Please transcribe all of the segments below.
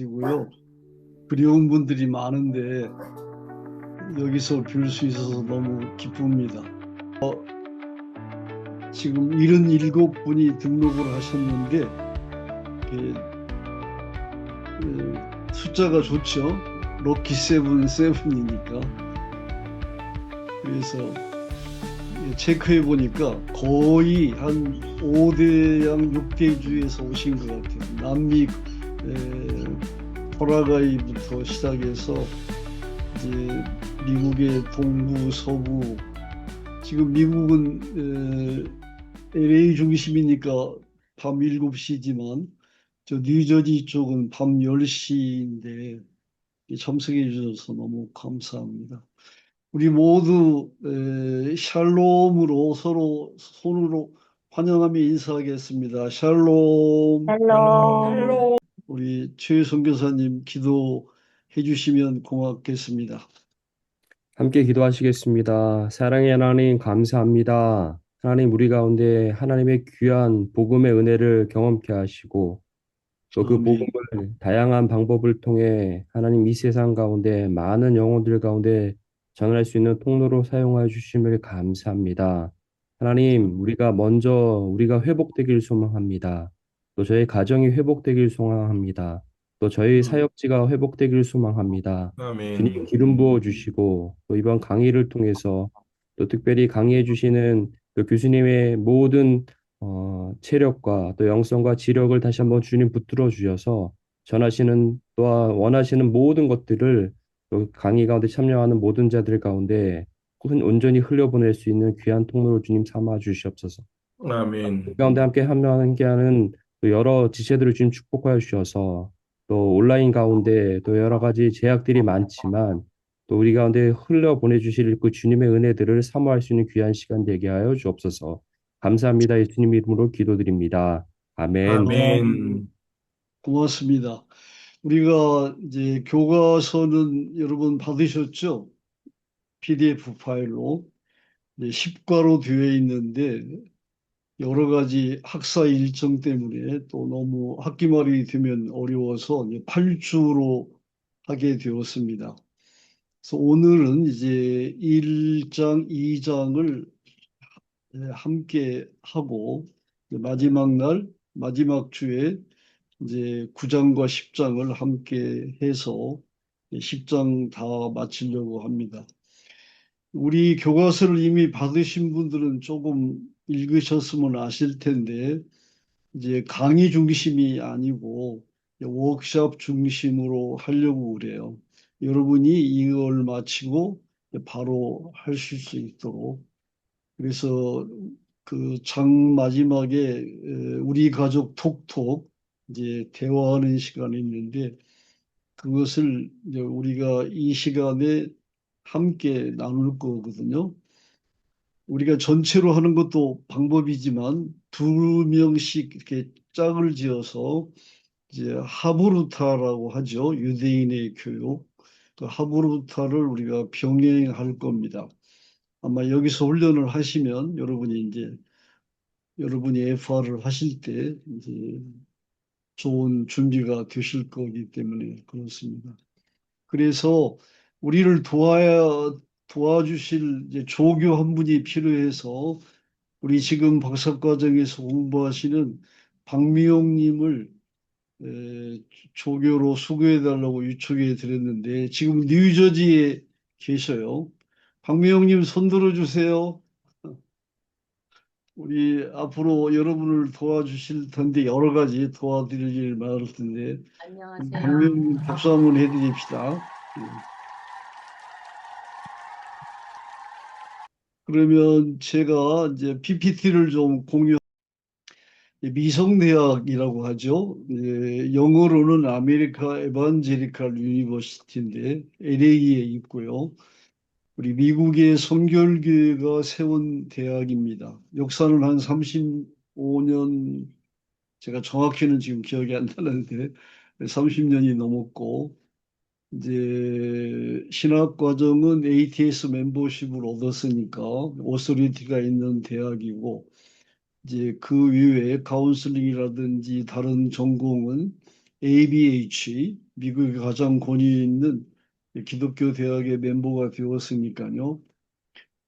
고요. 그리운 분들이 많은데 여기서 뵐 수 있어서 너무 기쁩니다. 지금 77분이 등록을 하셨는데 숫자가 좋죠. 럭키 세븐 세븐이니까. 그래서 체크해 보니까 거의 한 5대양 6대주에서 오신 것 같아요. 남미 파라과이부터 시작해서 이제 미국의 동부, 서부, 지금 미국은 LA 중심이니까 밤 7시지만 저 뉴저지 쪽은 밤 10시인데 참석해 주셔서 너무 감사합니다. 우리 모두 샬롬으로 서로 손으로 환영하며 인사하겠습니다. 샬롬. 샬롬. 우리 최 선교사님 기도해 주시면 고맙겠습니다. 함께 기도하시겠습니다. 사랑의 하나님, 감사합니다. 하나님, 우리 가운데 하나님의 귀한 복음의 은혜를 경험케 하시고, 또 그 아멘. 복음을 다양한 방법을 통해 하나님 이 세상 가운데 많은 영혼들 가운데 전할 수 있는 통로로 사용하여 주심을 감사합니다. 하나님, 우리가 회복되길 소망합니다. 또 저희 가정이 회복되길 소망합니다. 또 저희 사역지가 회복되길 소망합니다. 주님 아멘. 기름 부어 주시고 또 이번 강의를 통해서 또 특별히 강의해 주시는 또 교수님의 모든 체력과 또 영성과 지력을 다시 한번 주님 붙들어 주셔서 전하시는 또한 원하시는 모든 것들을 또 강의 가운데 참여하는 모든 자들 가운데 온전히 흘려보낼 수 있는 귀한 통로로 주님 삼아 주시옵소서. 그 아멘. 가운데 함께하는 또 여러 지체들을 주님 축복하여 주셔서 또 온라인 가운데 또 여러 가지 제약들이 많지만 또 우리 가운데 흘려 보내주실 그 주님의 은혜들을 사모할 수 있는 귀한 시간 되게 하여 주옵소서. 감사합니다. 예수님 이름으로 기도드립니다. 아멘. 아멘. 고맙습니다. 우리가 이제 교과서는 여러분 받으셨죠? PDF 파일로. 10과로 되어 있는데 여러 가지 학사 일정 때문에 또 너무 학기말이 되면 어려워서 8주로 하게 되었습니다. 그래서 오늘은 이제 1장, 2장을 함께 하고 마지막 날, 마지막 주에 이제 9장과 10장을 함께 해서 10장 다 마치려고 합니다. 우리 교과서를 이미 받으신 분들은 조금 읽으셨으면 아실 텐데, 이제 강의 중심이 아니고 워크숍 중심으로 하려고 그래요. 여러분이 이걸 마치고 바로 하실 수 있도록. 그래서 그 장 마지막에 우리 가족 톡톡 이제 대화하는 시간이 있는데 그것을 이제 우리가 이 시간에 함께 나눌 거거든요. 우리가 전체로 하는 것도 방법이지만 두 명씩 이렇게 짝을 지어서 이제 하브루타라고 하죠. 유대인의 교육. 그 하브루타를 우리가 병행할 겁니다. 아마 여기서 훈련을 하시면 여러분이 FR을 하실 때 이제 좋은 준비가 되실 거기 때문에 그렇습니다. 그래서 우리를 도와주실 이제 조교 한 분이 필요해서 우리 지금 박사과정에서 공부하시는 박미용님을 조교로 수고해 달라고 요청해 드렸는데 지금 뉴저지에 계셔요. 박미용님 손 들어주세요. 우리 앞으로 여러분을 도와주실 텐데 여러 가지 도와드릴 일 많을 텐데 안녕하세요. 박미용님 박수 한번 해드립시다. 그러면 제가 이제 PPT를 좀 미성대학이라고 하죠. 영어로는 아메리카 에반제리칼 유니버시티인데 LA에 있고요. 우리 미국의 선결교회가 세운 대학입니다. 역사는 한 35년, 제가 정확히는 지금 기억이 안 나는데 30년이 넘었고 이제 신학 과정은 ATS 멤버십을 얻었으니까 오소리티가 있는 대학이고 이제 그 이외에 카운슬링이라든지 다른 전공은 ABH, 미국의 가장 권위 있는 기독교 대학의 멤버가 되었으니까요.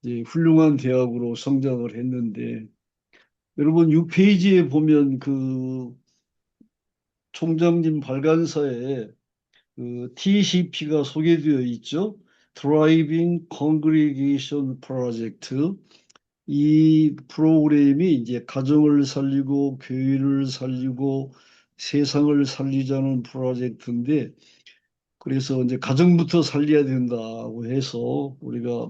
이제 훌륭한 대학으로 성장을 했는데, 여러분 6페이지에 보면 그 총장님 발간서에 그 TCP가 소개되어 있죠. Driving Congregation Project. 이 프로그램이 이제 가정을 살리고 교회를 살리고 세상을 살리자는 프로젝트인데, 그래서 이제 가정부터 살려야 된다고 해서 우리가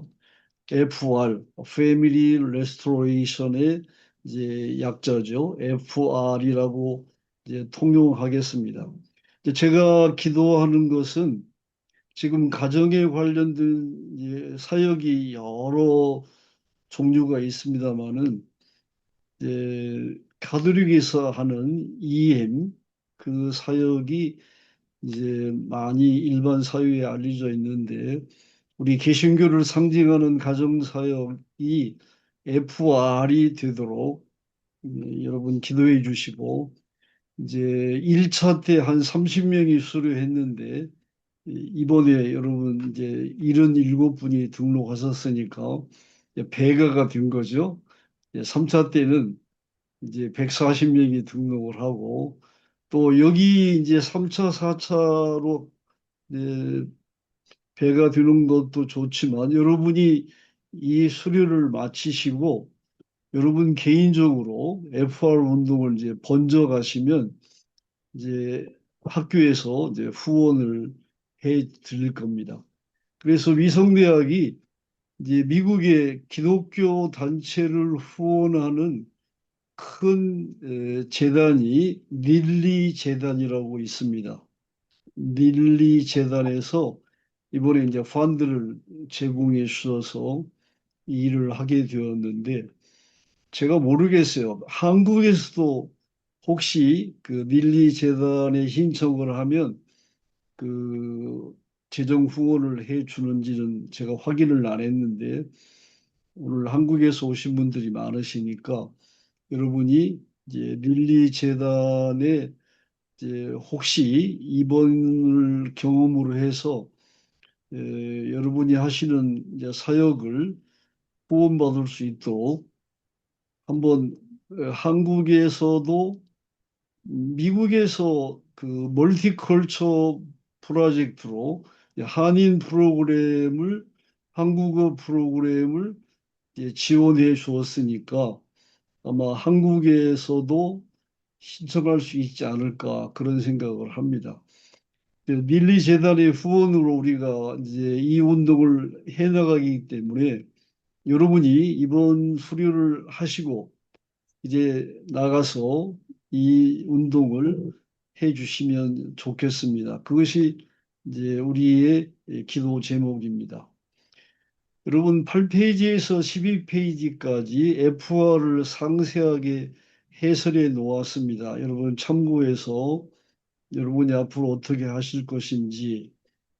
FR, Family Restoration의 이제 약자죠. FR이라고 이제 통용하겠습니다. 이제 제가 기도하는 것은 지금 가정에 관련된 이제 사역이 여러 종류가 있습니다만은 이제 가톨릭에서 하는 EM 그 사역이 이제 많이 일반 사회에 알려져 있는데, 우리 개신교를 상징하는 가정 사역이 FR이 되도록 여러분 기도해 주시고, 이제 1차 때 한 30명이 수료했는데 이번에 여러분 이제 77분이 등록하셨으니까 배가가 된 거죠. 3차 때는 이제 140명이 등록을 하고, 또 여기 이제 3차, 4차로 배가 되는 것도 좋지만, 여러분이 이 수료를 마치시고 여러분 개인적으로 FR 운동을 이제 번져 가시면 이제 학교에서 이제 후원을 해 드릴 겁니다. 그래서 위성대학이 이제 미국의 기독교 단체를 후원하는 큰 재단이 닐리 재단이라고 있습니다. 닐리 재단에서 이번에 이제 펀드를 제공해 주셔서 이 일을 하게 되었는데, 제가 모르겠어요. 한국에서도 혹시 그 닐리 재단에 신청을 하면 그 재정 후원을 해 주는지는 제가 확인을 안 했는데, 오늘 한국에서 오신 분들이 많으시니까 여러분이 이제 릴리 재단에 이제 혹시 이번을 경험으로 해서 여러분이 하시는 이제 사역을 후원받을 수 있도록 한번 한국에서도 미국에서 그 멀티컬처 프로젝트로 한인 프로그램을 한국어 프로그램을 지원해 주었으니까 아마 한국에서도 신청할 수 있지 않을까 그런 생각을 합니다. 닐리 재단의 후원으로 우리가 이제 이 운동을 해나가기 때문에 여러분이 이번 수료를 하시고 이제 나가서 이 운동을 해 주시면 좋겠습니다. 그것이 이제 우리의 기도 제목입니다. 여러분 8페이지에서 12페이지까지 FR을 상세하게 해설해 놓았습니다. 여러분 참고해서 여러분이 앞으로 어떻게 하실 것인지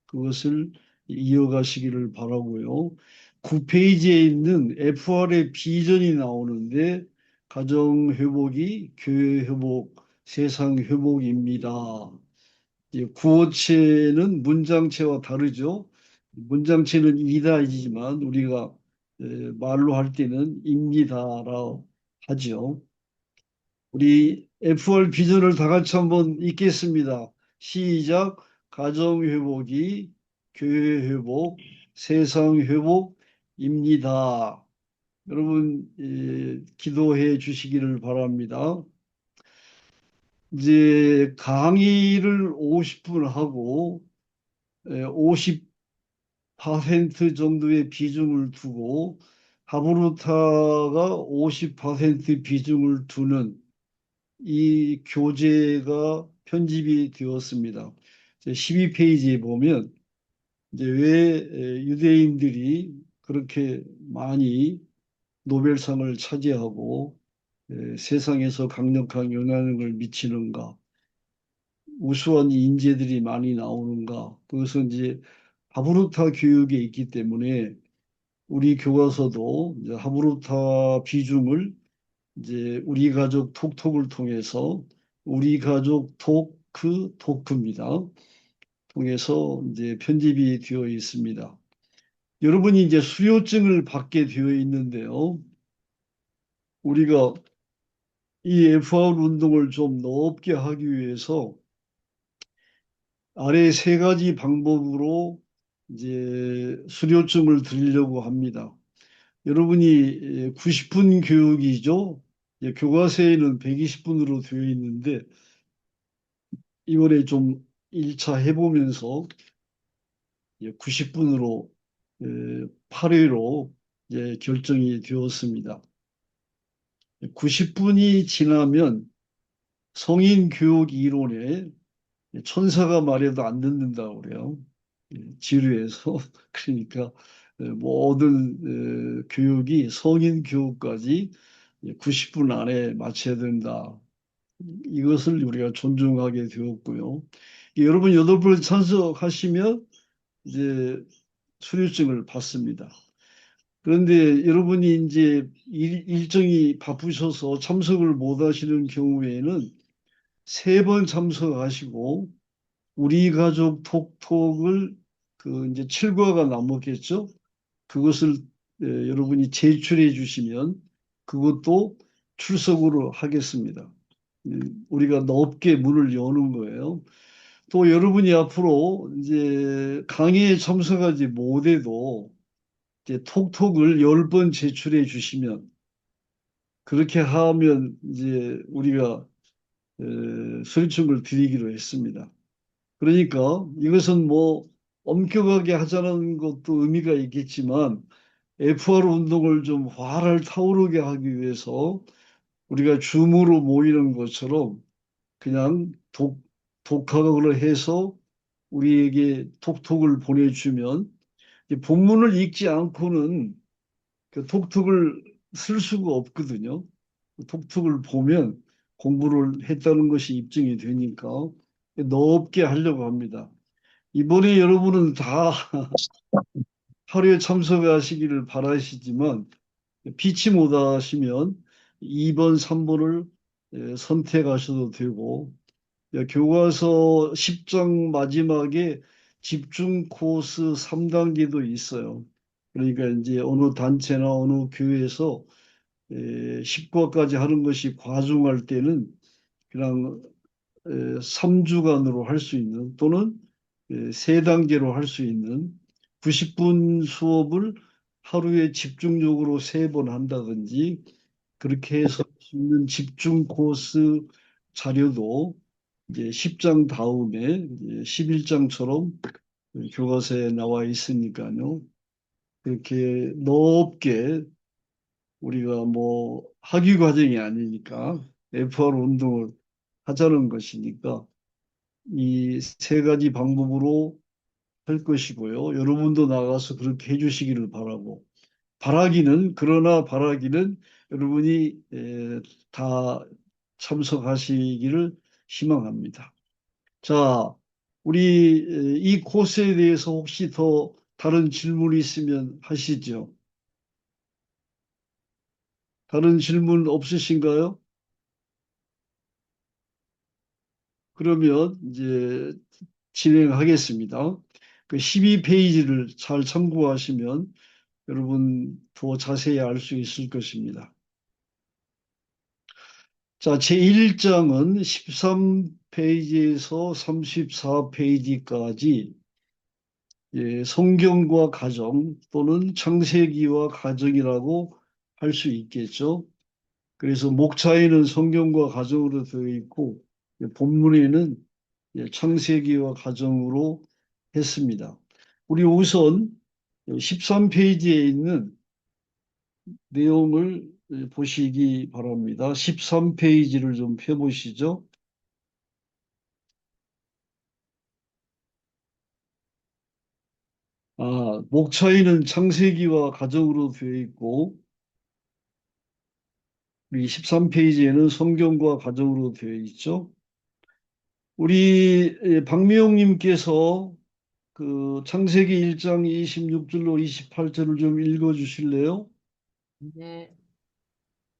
그것을 이어가시기를 바라고요. 9페이지에 있는 FR의 비전이 나오는데, 가정 회복이 교회 회복, 세상 회복입니다. 구어체는 문장체와 다르죠. 문장체는 이다이지만 우리가 말로 할 때는 입니다라고 하죠. 우리 FR 비전을 다 같이 한번 읽겠습니다. 시작. 가정 회복이 교회 회복, 세상 회복입니다. 여러분 기도해 주시기를 바랍니다. 이제 강의를 50분 하고 50% 정도의 비중을 두고 하브루타가 50% 비중을 두는 이 교재가 편집이 되었습니다. 12페이지에 보면 이제 왜 유대인들이 그렇게 많이 노벨상을 차지하고 세상에서 강력한 영향력을 미치는가, 우수한 인재들이 많이 나오는가, 그것은 이제 하브루타 교육에 있기 때문에 우리 교과서도 이제 하브루타 비중을 이제 우리 가족 톡톡을 통해서 우리 가족 톡 마크 도크입니다. 통해서 이제 편집이 되어 있습니다. 여러분이 이제 수료증을 받게 되어 있는데요. 우리가 이 FR 운동을 좀 넓게 하기 위해서 아래 세 가지 방법으로 이제 수료증을 드리려고 합니다. 여러분이 90분 교육이죠. 교과서에는 120분으로 되어 있는데 이번에 좀 1차 해보면서 90분으로 8회로 결정이 되었습니다. 90분이 지나면 성인 교육 이론에 천사가 말해도 안 듣는다고 그래요. 지루해서. 그러니까 모든 교육이 성인 교육까지 90분 안에 마쳐야 된다. 이것을 우리가 존중하게 되었고요. 여러분 8번 참석하시면 이제 수료증을 받습니다. 그런데 여러분이 이제 일정이 바쁘셔서 참석을 못 하시는 경우에는 3번 참석하시고 우리 가족 톡톡을 그 이제 7과가 남았겠죠? 그것을 여러분이 제출해 주시면 그것도 출석으로 하겠습니다. 우리가 넓게 문을 여는 거예요. 또 여러분이 앞으로 이제 강의에 참석하지 못해도 이제 톡톡을 10번 제출해 주시면 그렇게 하면 이제 우리가 수료증을 드리기로 했습니다. 그러니까 이것은 뭐 엄격하게 하자는 것도 의미가 있겠지만 FR 운동을 좀 활활 타오르게 하기 위해서 우리가 줌으로 모이는 것처럼 그냥 독학으로 해서 우리에게 톡톡을 보내주면 본문을 읽지 않고는 그 톡톡을 쓸 수가 없거든요. 톡톡을 보면 공부를 했다는 것이 입증이 되니까 넓게 하려고 합니다. 이번에 여러분은 다 하루에 참석하시기를 바라시지만 피치 못하시면 2번, 3번을 선택하셔도 되고 교과서 10장 마지막에 집중 코스 3단계도 있어요. 그러니까 이제 어느 단체나 어느 교회에서 10과까지 하는 것이 과중할 때는 그냥 3주간으로 할 수 있는 또는 3단계로 할 수 있는 90분 수업을 하루에 집중적으로 3번 한다든지 그렇게 해서 있는 집중 코스 자료도 이제 10장 다음에 이제 11장처럼 교과서에 나와 있으니까요. 그렇게 넓게 우리가 뭐 학위 과정이 아니니까 FR 운동을 하자는 것이니까 이 세 가지 방법으로 할 것이고요. 여러분도 나가서 그렇게 해주시기를 바라고 그러나 바라기는 여러분이 다 참석하시기를 희망합니다. 자, 우리 이 코스에 대해서 혹시 더 다른 질문이 있으면 하시죠. 다른 질문 없으신가요? 그러면 이제 진행하겠습니다. 그 12페이지를 잘 참고하시면 여러분 더 자세히 알 수 있을 것입니다. 자, 제1장은 13페이지에서 34페이지까지 성경과 가정 또는 창세기와 가정이라고 할 수 있겠죠. 그래서 목차에는 성경과 가정으로 되어 있고 본문에는 창세기와 가정으로 했습니다. 우리 우선 13페이지에 있는 내용을 보시기 바랍니다. 13페이지를 좀 펴보시죠. 목차에는 창세기와 가정으로 되어 있고 우리 13페이지에는 성경과 가정으로 되어 있죠. 우리 박미영님께서 그 창세기 1장 26절로 28절을 좀 읽어 주실래요? 네.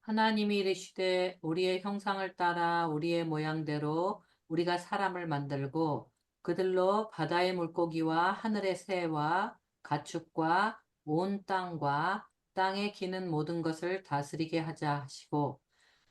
하나님이 이르시되 우리의 형상을 따라 우리의 모양대로 우리가 사람을 만들고 그들로 바다의 물고기와 하늘의 새와 가축과 온 땅과 땅에 기는 모든 것을 다스리게 하자 하시고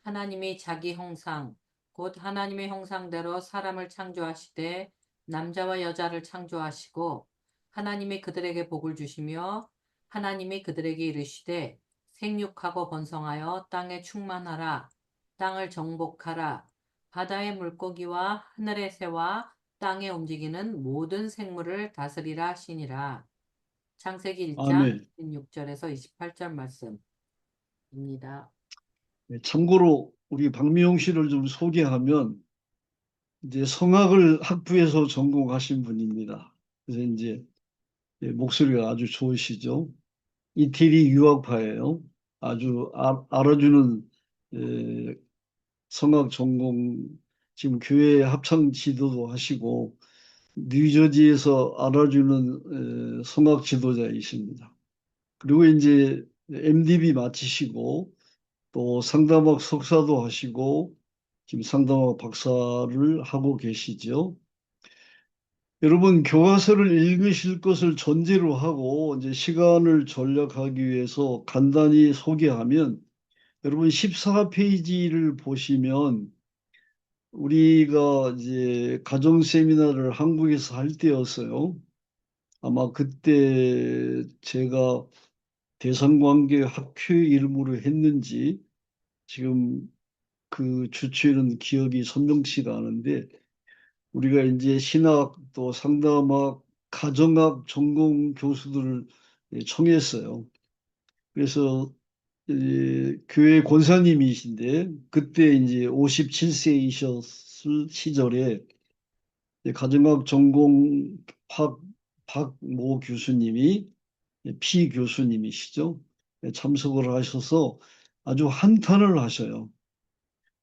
하나님이 자기 형상 곧 하나님의 형상대로 사람을 창조하시되 남자와 여자를 창조하시고 하나님이 그들에게 복을 주시며 하나님이 그들에게 이르시되 생육하고 번성하여 땅에 충만하라 땅을 정복하라 바다의 물고기와 하늘의 새와 땅에 움직이는 모든 생물을 다스리라 하시니라. 창세기 1장 아멘. 26절에서 28절 말씀입니다. 네, 참고로 우리 박미용 씨를 좀 소개하면 이제 성악을 학부에서 전공하신 분입니다. 그래서 이제 목소리가 아주 좋으시죠. 이태리 유학파예요. 아주 알아주는 에, 성악 전공, 지금 교회 합창 지도도 하시고 뉴저지에서 알아주는 성악 지도자이십니다. 그리고 이제 MDB 마치시고 또 상담학 석사도 하시고 지금 상담학 박사를 하고 계시죠. 여러분 교과서를 읽으실 것을 전제로 하고 이제 시간을 절약하기 위해서 간단히 소개하면 여러분 14페이지를 보시면 우리가 이제 가정 세미나를 한국에서 할 때였어요. 아마 그때 제가 대상관계 학회 이름으로 했는지 지금 그 주체는 기억이 선명치가 않은데 우리가 이제 신학 또 상담학 가정학 전공 교수들을 청했어요. 그래서 교회 권사님이신데 그때 이제 57세이셨을 시절에 가정학 전공 박모 교수님이 피 교수님이시죠. 참석을 하셔서 아주 한탄을 하셔요.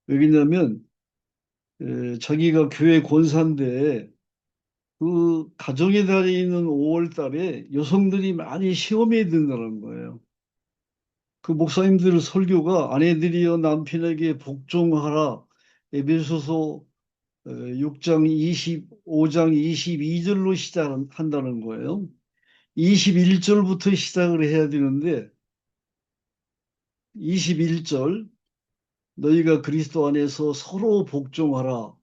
왜냐하면 자기가 교회 권사인데 그 가정의 달에 있는 5월 달에 여성들이 많이 시험에 든다는 거예요. 그 목사님들 설교가 아내들이여 남편에게 복종하라. 에베소서 6장 25장 22절로 시작한다는 거예요. 21절부터 시작을 해야 되는데 21절 너희가 그리스도 안에서 서로 복종하라.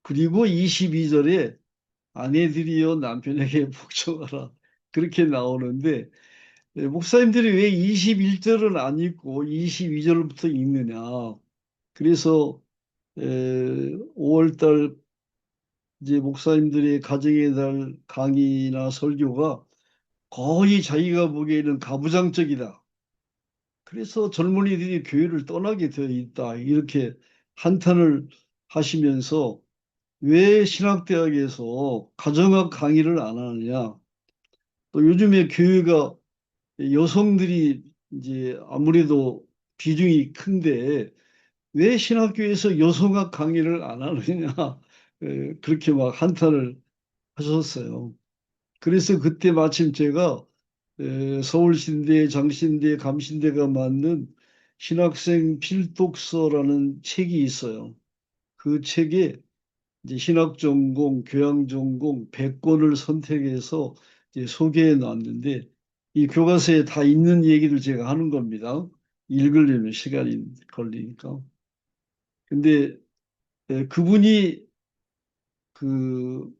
그리고 22절에 아내들이여 남편에게 복종하라. 그렇게 나오는데 목사님들이 왜 21절은 안 읽고 22절부터 읽느냐. 그래서 5월달 이제 목사님들의 가정의 달 강의나 설교가 거의 자기가 보기에는 가부장적이다. 그래서 젊은이들이 교회를 떠나게 되어 있다. 이렇게 한탄을 하시면서 왜 신학대학에서 가정학 강의를 안 하느냐. 또 요즘에 교회가 여성들이 이제 아무래도 비중이 큰데 왜 신학교에서 여성학 강의를 안 하느냐. 그렇게 막 한탄을 하셨어요. 그래서 그때 마침 제가 서울신대, 장신대, 감신대가 만든 신학생 필독서라는 책이 있어요. 그 책에 이제 신학전공, 교양전공 100권을 선택해서 이제 소개해 놨는데 이 교과서에 다 있는 얘기를 제가 하는 겁니다. 읽으려면 시간이 걸리니까. 근데 그분이 그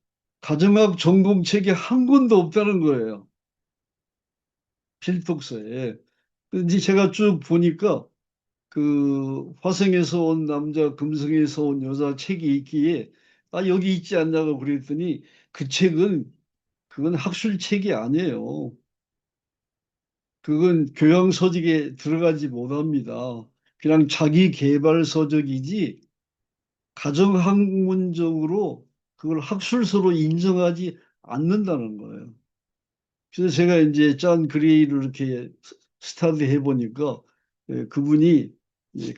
가정학 전공책이 한 권도 없다는 거예요. 필독서에. 이제 제가 쭉 보니까 그 화성에서 온 남자, 금성에서 온 여자 책이 있기에 아 여기 있지 않냐고 그랬더니 그 책은 그건 학술책이 아니에요. 그건 교양 서적에 들어가지 못합니다. 그냥 자기 개발 서적이지 가정학문적으로 그걸 학술서로 인정하지 않는다는 거예요. 그래서 제가 이제 짠 그레이를 이렇게 스타디 해보니까 그분이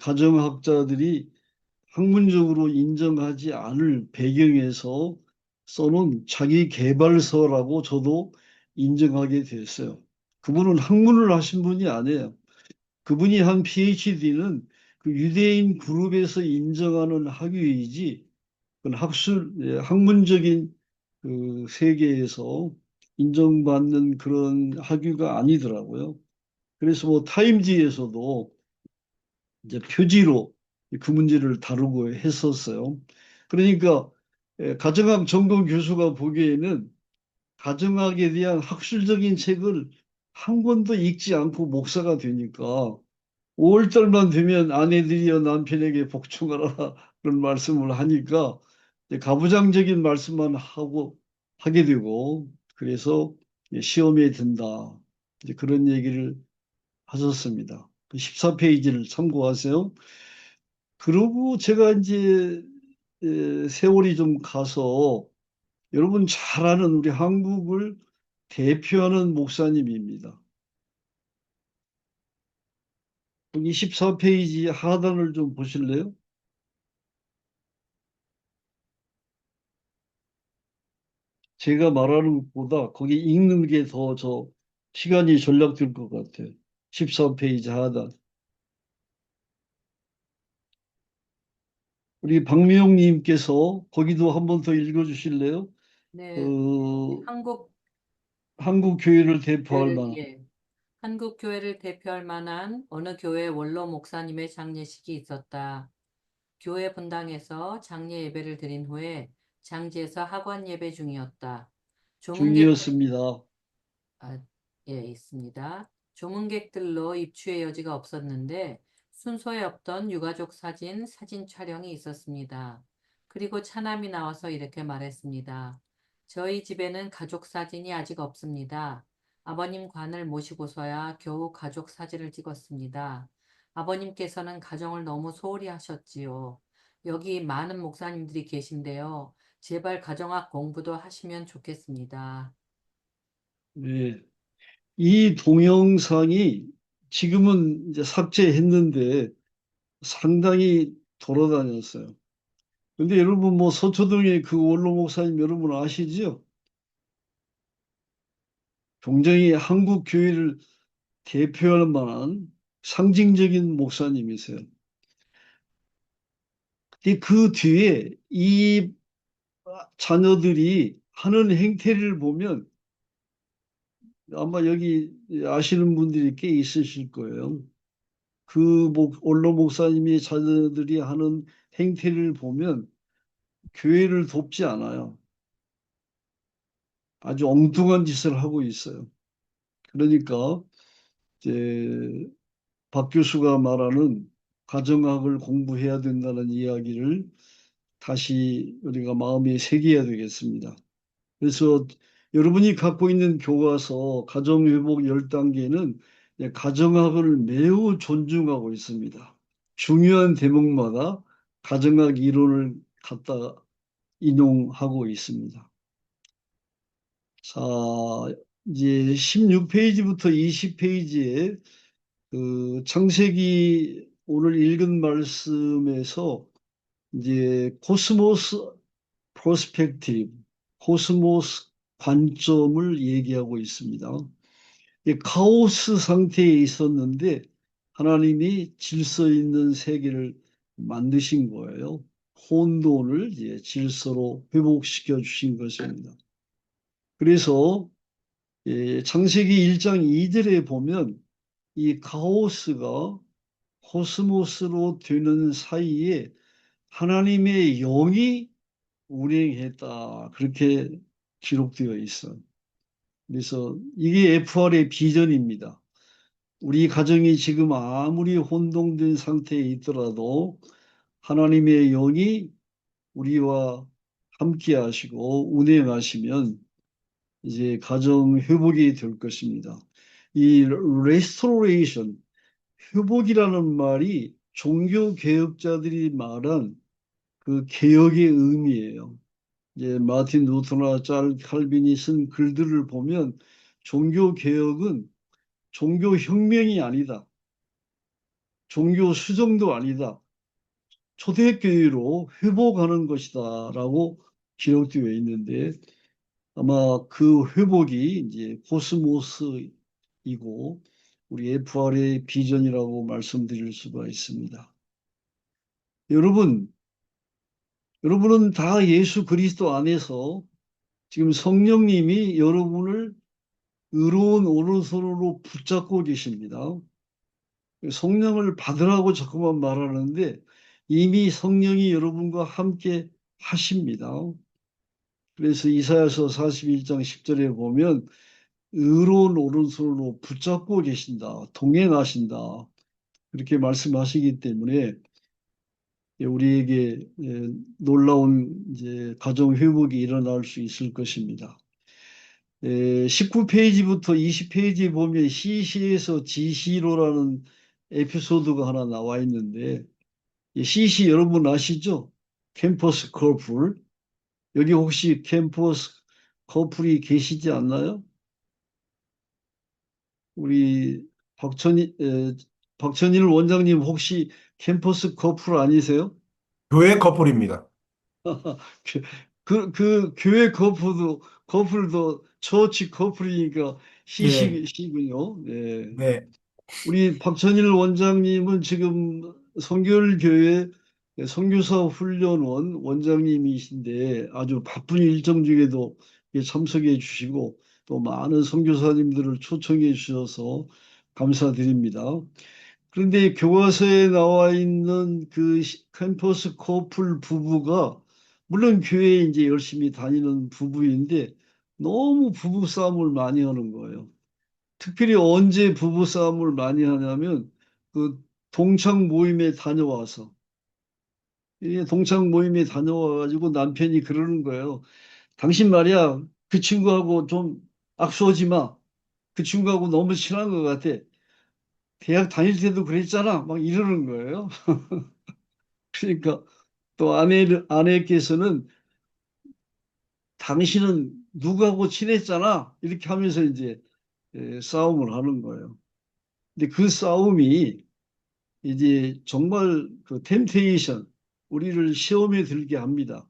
가정학자들이 학문적으로 인정하지 않을 배경에서 써놓은 자기 개발서라고 저도 인정하게 됐어요. 그분은 학문을 하신 분이 아니에요. 그분이 한 PhD는 그 유대인 그룹에서 인정하는 학위이지 학문적인 그 세계에서 인정받는 그런 학위가 아니더라고요. 그래서 뭐 타임지에서도 이제 표지로 그 문제를 다루고 했었어요. 그러니까 가정학 전공 교수가 보기에는 가정학에 대한 학술적인 책을 한 권도 읽지 않고 목사가 되니까 5월달만 되면 아내들이여 남편에게 복종하라 그런 말씀을 하니까 이제 가부장적인 말씀만 하게 되고 그래서 시험에 든다. 이제 그런 얘기를 하셨습니다. 14페이지를 참고하세요. 그리고 제가 이제 세월이 좀 가서 여러분 잘 아는 우리 한국을 대표하는 목사님입니다. 여기 14페이지 하단을 좀 보실래요? 제가 말하는 것보다 거기 읽는 게 더 시간이 절약될 것 같아요. 14페이지 하단. 우리 박미영님께서 거기도 한 번 더 읽어주실래요? 네, 어, 한국 한국 교회를 대표할 교회를, 만한 예, 한국 교회를 대표할 만한 어느 교회 원로 목사님의 장례식이 있었다. 교회 분당에서 장례 예배를 드린 후에 장지에서 학원 예배 중이었다. 조문객들, 중이었습니다. 아, 예, 있습니다. 조문객들로 입추의 여지가 없었는데 순서에 없던 유가족 사진 촬영이 있었습니다. 그리고 차남이 나와서 이렇게 말했습니다. 저희 집에는 가족 사진이 아직 없습니다. 아버님 관을 모시고서야 겨우 가족 사진을 찍었습니다. 아버님께서는 가정을 너무 소홀히 하셨지요. 여기 많은 목사님들이 계신데요. 제발 가정학 공부도 하시면 좋겠습니다. 네. 이 동영상이 지금은 이제 삭제했는데 상당히 돌아다녔어요. 근데 여러분 뭐 서초동의 그 원로 목사님 여러분 아시죠? 굉장히 한국 교회를 대표할 만한 상징적인 목사님이세요. 근데 그 뒤에 이 자녀들이 하는 행태를 보면 아마 여기 아시는 분들이 꽤 있으실 거예요. 원로 목사님의 자녀들이 하는 행태를 보면 교회를 돕지 않아요. 아주 엉뚱한 짓을 하고 있어요. 그러니까 이제 박 교수가 말하는 가정학을 공부해야 된다는 이야기를 다시 우리가 마음에 새겨야 되겠습니다. 그래서 여러분이 갖고 있는 교과서 가정회복 10단계는 가정학을 매우 존중하고 있습니다. 중요한 대목마다 가정학 이론을 갖다 인용하고 있습니다. 자, 이제 16페이지부터 20페이지에 그 창세기 오늘 읽은 말씀에서 이제 코스모스 프로스펙티브, 코스모스 관점을 얘기하고 있습니다. 이 카오스 상태에 있었는데 하나님이 질서 있는 세계를 만드신 거예요. 혼돈을 이제 질서로 회복시켜 주신 것입니다. 그래서 창세기 1장 2절에 보면 이 카오스가 코스모스로 되는 사이에 하나님의 영이 운행했다. 그렇게 기록되어 있어. 그래서 이게 FR의 비전입니다. 우리 가정이 지금 아무리 혼동된 상태에 있더라도 하나님의 영이 우리와 함께 하시고 운행하시면 이제 가정 회복이 될 것입니다. 이 restoration, 회복이라는 말이 종교 개혁자들이 말한 그 개혁의 의미예요. 이제 마틴 루터나 짤 칼빈이 쓴 글들을 보면 종교 개혁은 종교 혁명이 아니다. 종교 수정도 아니다. 초대교회로 회복하는 것이다라고 기록되어 있는데 아마 그 회복이 이제 코스모스이고 우리 FR의 비전이라고 말씀드릴 수가 있습니다. 여러분, 여러분은 다 예수 그리스도 안에서 지금 성령님이 여러분을 의로운 오른손으로 붙잡고 계십니다. 성령을 받으라고 자꾸만 말하는데 이미 성령이 여러분과 함께 하십니다. 그래서 이사야서 41장 10절에 보면 의로운 오른손으로 붙잡고 계신다, 동행하신다, 그렇게 말씀하시기 때문에 우리에게 놀라운 이제 가정 회복이 일어날 수 있을 것입니다. 19페이지부터 20페이지에 보면 시시에서 지시로라는 에피소드가 하나 나와 있는데, 시시 여러분 아시죠? 캠퍼스 커플. 여기 혹시 캠퍼스 커플이 계시지 않나요? 우리 박천일 원장님 혹시 캠퍼스 커플 아니세요? 교회 커플입니다. 그 교회 커플도 처치 커플이니까 예, 시시군요. 네. 네, 우리 박천일 원장님은 지금 성결교회 선교사 훈련원 원장님이신데 아주 바쁜 일정 중에도 참석해 주시고 또 많은 선교사님들을 초청해 주셔서 감사드립니다. 그런데 교과서에 나와 있는 그 캠퍼스 커플 부부가 물론 교회에 이제 열심히 다니는 부부인데 너무 부부 싸움을 많이 하는 거예요. 특별히 언제 부부 싸움을 많이 하냐면 그 동창 모임에 다녀와서 이 동창 모임에 다녀와가지고 남편이 그러는 거예요. 당신 말이야 그 친구하고 좀 악수하지 마. 그 친구하고 너무 친한 것 같아. 대학 다닐 때도 그랬잖아. 막 이러는 거예요. 그러니까 또 아내께서는 당신은 누구하고 친했잖아. 이렇게 하면서 이제 싸움을 하는 거예요. 근데 그 싸움이 이제 정말 그 템테이션, 우리를 시험에 들게 합니다.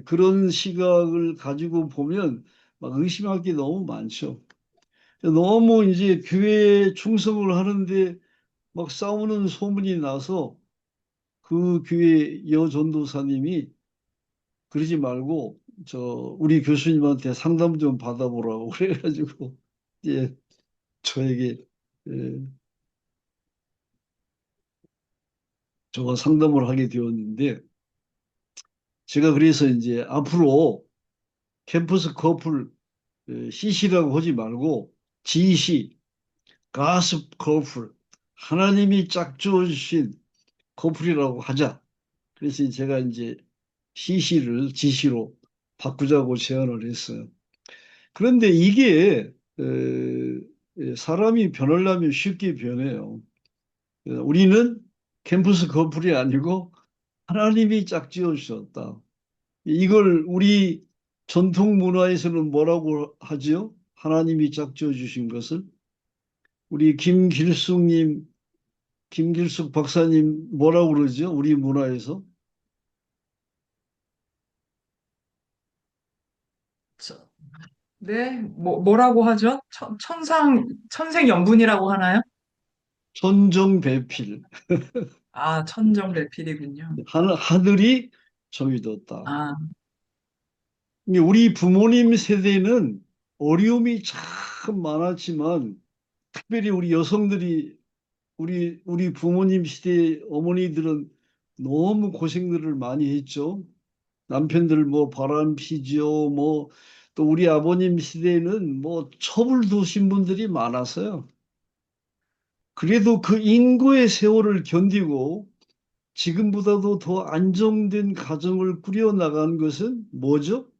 그런 시각을 가지고 보면 막 의심할 게 너무 많죠. 너무 이제 교회에 충성을 하는데 막 싸우는 소문이 나서 그 교회 여전도사님이 그러지 말고 저 우리 교수님한테 상담 좀 받아보라고 그래가지고 이제 저에게 에, 저가 상담을 하게 되었는데 제가 그래서 이제 앞으로 캠퍼스 커플 CC라고 하지 말고 GC 가스 커플 하나님이 짝지어 주신 커플이라고 하자. 그래서 제가 이제 CC를 GC로 바꾸자고 제안을 했어요. 그런데 이게 사람이 변하려면 쉽게 변해요. 우리는 캠퍼스 커플이 아니고 하나님이 짝지어 주셨다. 이걸 우리 전통 문화에서는 뭐라고 하지요? 하나님이 짝지어 주신 것을 우리 김길숙 박사님 뭐라고 그러죠? 우리 문화에서 저- 네, 뭐라고 하죠? 천생연분이라고 하나요? 천정배필 아, 천정배필이군요. 하늘이 정해졌다. 아, 이게 우리 부모님 세대는 어려움이 참 많았지만 특별히 우리 여성들이 우리 부모님 시대 어머니들은 너무 고생들을 많이 했죠. 남편들 뭐 바람 피죠. 뭐 또 우리 아버님 시대에는 뭐 첩을 두신 분들이 많았어요. 그래도 그 인고의 세월을 견디고 지금보다도 더 안정된 가정을 꾸려나간 것은 뭐죠?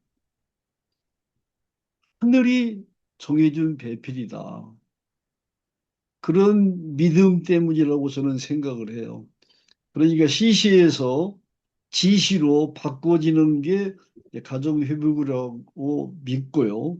하늘이 정해준 배필이다. 그런 믿음 때문이라고 저는 생각을 해요. 그러니까 시시에서 지시로 바꿔지는 게 가정 회복이라고 믿고요.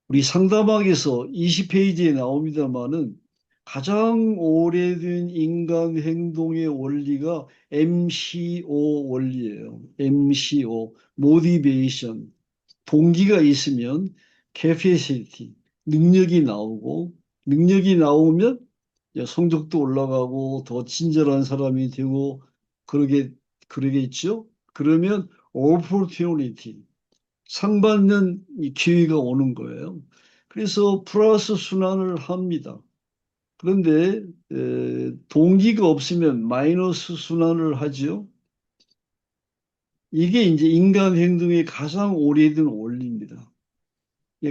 우리 상담학에서 20페이지에 나옵니다만은 가장 오래된 인간 행동의 원리가 MCO 원리예요. MCO, motivation. 동기가 있으면 capacity, 능력이 나오고 능력이 나오면 성적도 올라가고 더 친절한 사람이 되고 그러겠죠. 그러면 opportunity, 상 받는 이 기회가 오는 거예요. 그래서 플러스 순환을 합니다. 그런데 동기가 없으면 마이너스 순환을 하죠. 이게 이제 인간 행동의 가장 오래된 원리입니다.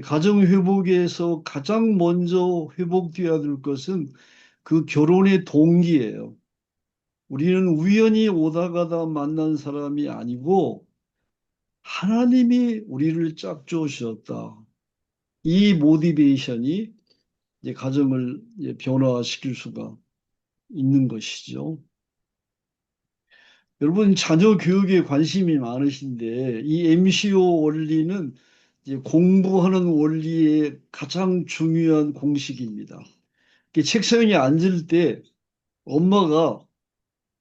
가정 회복에서 가장 먼저 회복되어야 될 것은 그 결혼의 동기예요. 우리는 우연히 오다 가다 만난 사람이 아니고 하나님이 우리를 짝지으셨다. 이 모티베이션이 이제 가정을 이제 변화시킬 수가 있는 것이죠. 여러분 자녀 교육에 관심이 많으신데 이 MCO 원리는 이제 공부하는 원리의 가장 중요한 공식입니다. 책상에 앉을 때 엄마가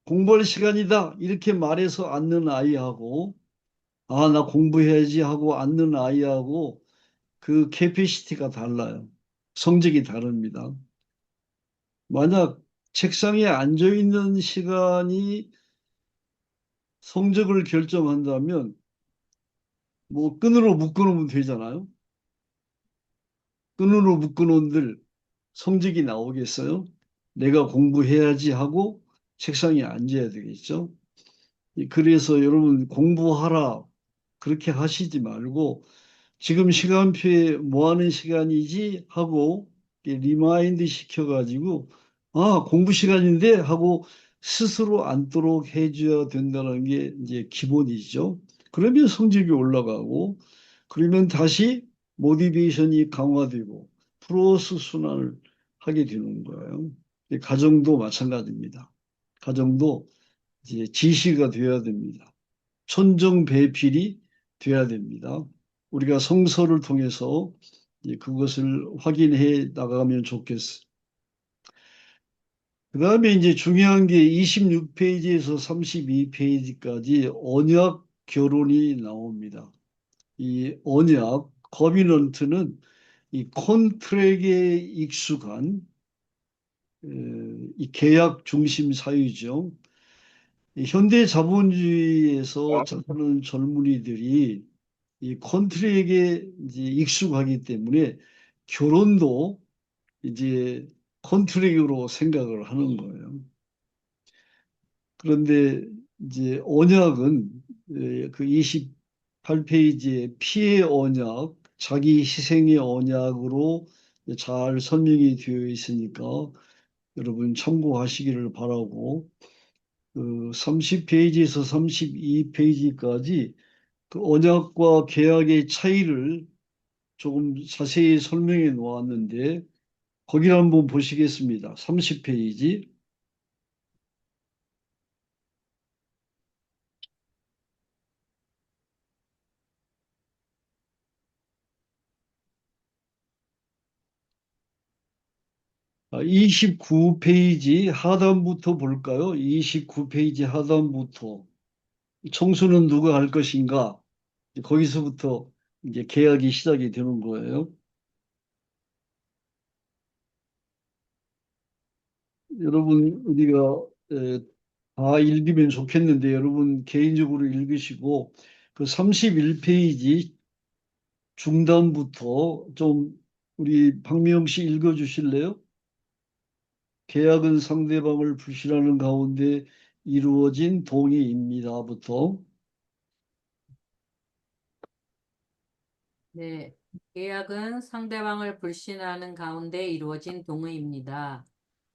공부할 시간이다 이렇게 말해서 앉는 아이하고 아, 나 공부해야지 하고 앉는 아이하고 그 캐패시티가 달라요. 성적이 다릅니다. 만약 책상에 앉아 있는 시간이 성적을 결정한다면 뭐 끈으로 묶어놓으면 되잖아요. 끈으로 묶어놓은들 성적이 나오겠어요? 내가 공부해야지 하고 책상에 앉아야 되겠죠? 그래서 여러분 공부하라 그렇게 하시지 말고 지금 시간표에 뭐 하는 시간이지 하고 리마인드 시켜가지고 아 공부 시간인데 하고 스스로 앉도록 해줘야 된다는 게 이제 기본이죠. 그러면 성적이 올라가고 그러면 다시 모티베이션이 강화되고 플러스 순환을 하게 되는 거예요. 가정도 마찬가지입니다. 가정도 이제 지시가 되어야 됩니다. 천정배필이 되어야 됩니다. 우리가 성서를 통해서 그것을 확인해 나가면 좋겠어요. 그 다음에 이제 중요한 게 26페이지에서 32페이지까지 언약 결혼이 나옵니다. 이 언약, 커비넌트는 이 컨트랙에 익숙한 이 계약 중심 사유죠. 이 현대 자본주의에서 자라는 젊은이들이 이 컨트랙에 이제 익숙하기 때문에 결혼도 이제 컨트랙으로 생각을 하는 거예요. 그런데 이제 언약은 그 28페이지에 피의 언약, 자기 희생의 언약으로 잘 설명이 되어 있으니까 여러분 참고하시기를 바라고 그 30페이지에서 32페이지까지 그 언약과 계약의 차이를 조금 자세히 설명해 놓았는데 거기를 한번 보시겠습니다. 30페이지. 아, 29페이지 하단부터 볼까요? 29페이지 하단부터 청소는 누가 할 것인가? 거기서부터 이제 계약이 시작이 되는 거예요. 여러분 우리가 다 읽으면 좋겠는데 여러분 개인적으로 읽으시고 그 31페이지 중단부터 좀 우리 박미영 씨 읽어 주실래요? 계약은 상대방을 불신하는 가운데 이루어진 동의입니다부터. 네, 계약은 상대방을 불신하는 가운데 이루어진 동의입니다.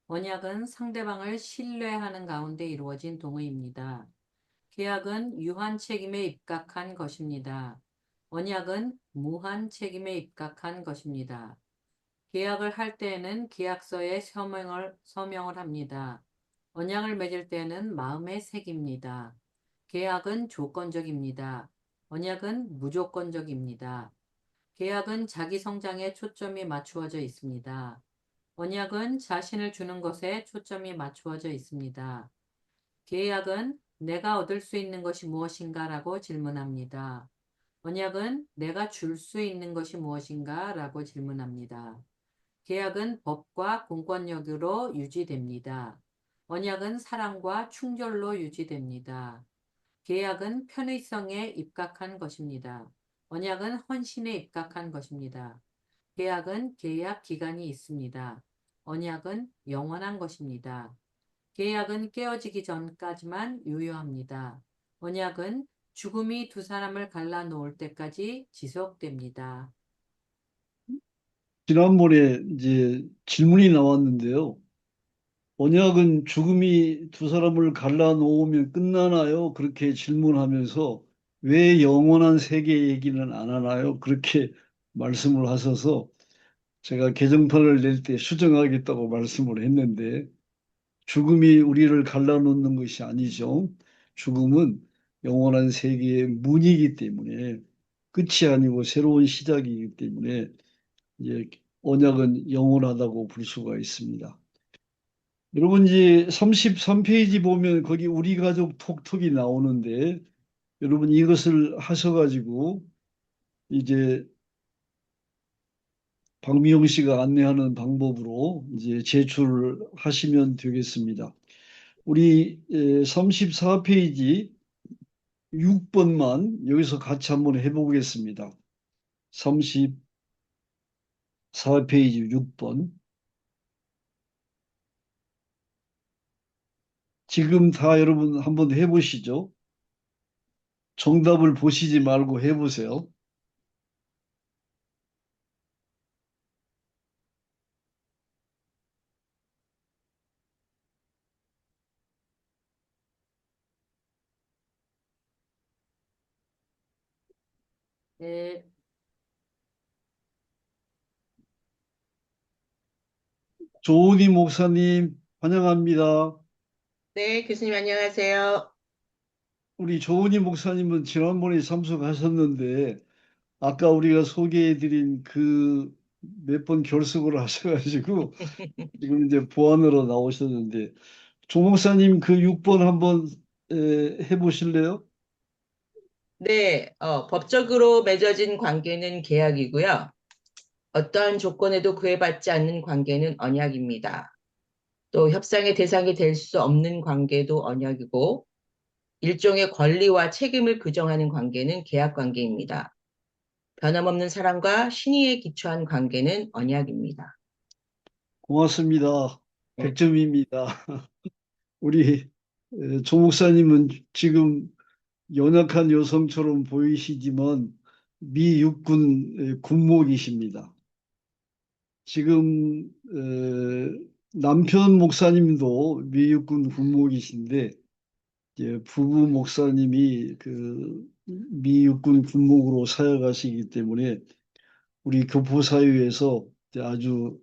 언약은 상대방을 신뢰하는 가운데 이루어진 동의입니다. 계약은 유한 책임에 입각한 것입니다. 언약은 무한 책임에 입각한 것입니다. 계약을 할 때에는 계약서에 서명을 합니다. 언약을 맺을 때는 마음에 새깁니다. 계약은 조건적입니다. 언약은 무조건적입니다. 계약은 자기 성장에 초점이 맞추어져 있습니다. 언약은 자신을 주는 것에 초점이 맞추어져 있습니다. 계약은 내가 얻을 수 있는 것이 무엇인가 라고 질문합니다. 언약은 내가 줄 수 있는 것이 무엇인가 라고 질문합니다. 계약은 법과 공권력으로 유지됩니다. 언약은 사랑과 충절로 유지됩니다. 계약은 편의성에 입각한 것입니다. 언약은 헌신에 입각한 것입니다. 계약은 계약 기간이 있습니다. 언약은 영원한 것입니다. 계약은 깨어지기 전까지만 유효합니다. 언약은 죽음이 두 사람을 갈라놓을 때까지 지속됩니다. 지난번에 이제 질문이 나왔는데요. 언약은 죽음이 두 사람을 갈라놓으면 끝나나요? 그렇게 질문하면서 왜 영원한 세계 얘기는 안 하나요? 그렇게 말씀을 하셔서 제가 개정판을 낼 때 수정하겠다고 말씀을 했는데 죽음이 우리를 갈라놓는 것이 아니죠. 죽음은 영원한 세계의 문이기 때문에 끝이 아니고 새로운 시작이기 때문에 이제 언약은 영원하다고 볼 수가 있습니다. 여러분 이제 33페이지 보면 거기 우리 가족 톡톡이 나오는데 여러분 이것을 하셔가지고 이제 박미영 씨가 안내하는 방법으로 이제 제출하시면 되겠습니다. 우리 34페이지 6번만 여기서 같이 한번 해보겠습니다. 34페이지 6번. 지금 다 여러분 한번 해보시죠. 정답을 보시지 말고 해보세요. 네, 조은희 목사님 환영합니다. 네, 교수님 안녕하세요. 우리 조은희 목사님은 지난번에 참석하셨는데 아까 우리가 소개해드린 그 몇 번 결석을 하셔가지고 지금 이제 보안으로 나오셨는데 조 목사님 그 6번 한번 해보실래요? 네, 법적으로 맺어진 관계는 계약이고요. 어떠한 조건에도 구애받지 않는 관계는 언약입니다. 또 협상의 대상이 될 수 없는 관계도 언약이고, 일종의 권리와 책임을 규정하는 관계는 계약 관계입니다. 변함없는 사랑과 신의에 기초한 관계는 언약입니다. 고맙습니다. 100점입니다. 우리 조 목사님은 지금 연약한 여성처럼 보이시지만 미 육군 군목이십니다. 지금 남편 목사님도 미 육군 군목이신데 이제 부부 목사님이 그 미 육군 군목으로 사역하시기 때문에 우리 교포사회에서 이제 아주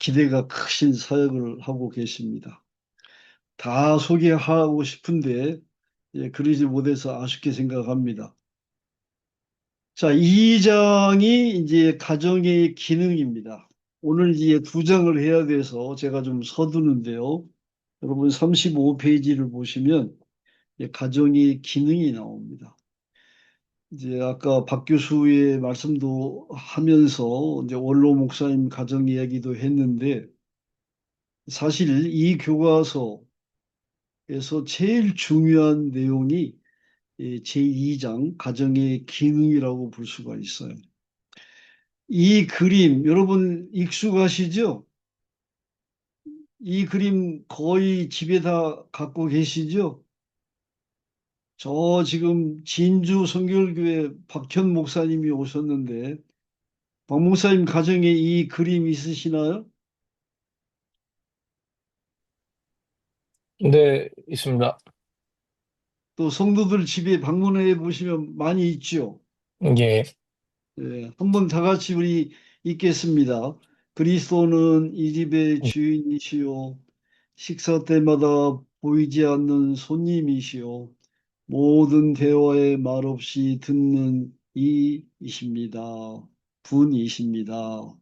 기대가 크신 사역을 하고 계십니다. 다 소개하고 싶은데 그러지 못해서 아쉽게 생각합니다. 자, 2장이 이제 가정의 기능입니다. 오늘 이제 2장을 해야 돼서 제가 좀 서두는데요. 여러분 35페이지를 보시면 가정의 기능이 나옵니다. 이제 아까 박 교수의 말씀도 하면서 이제 원로 목사님 가정 이야기도 했는데 사실 이 교과서에서 제일 중요한 내용이 제2장 가정의 기능이라고 볼 수가 있어요. 이 그림 여러분 익숙하시죠? 이 그림 거의 집에 다 갖고 계시죠? 저 지금 진주 성결교회 박현 목사님이 오셨는데 박 목사님 가정에 이 그림 있으시나요? 네, 있습니다. 또 성도들 집에 방문해 보시면 많이 있죠? 예, 한번 다 같이 우리 읽겠습니다. 그리스도는 이 집의 주인이시요 식사 때마다 보이지 않는 손님이시요 모든 대화에 말없이 듣는 이이십니다. 분이십니다.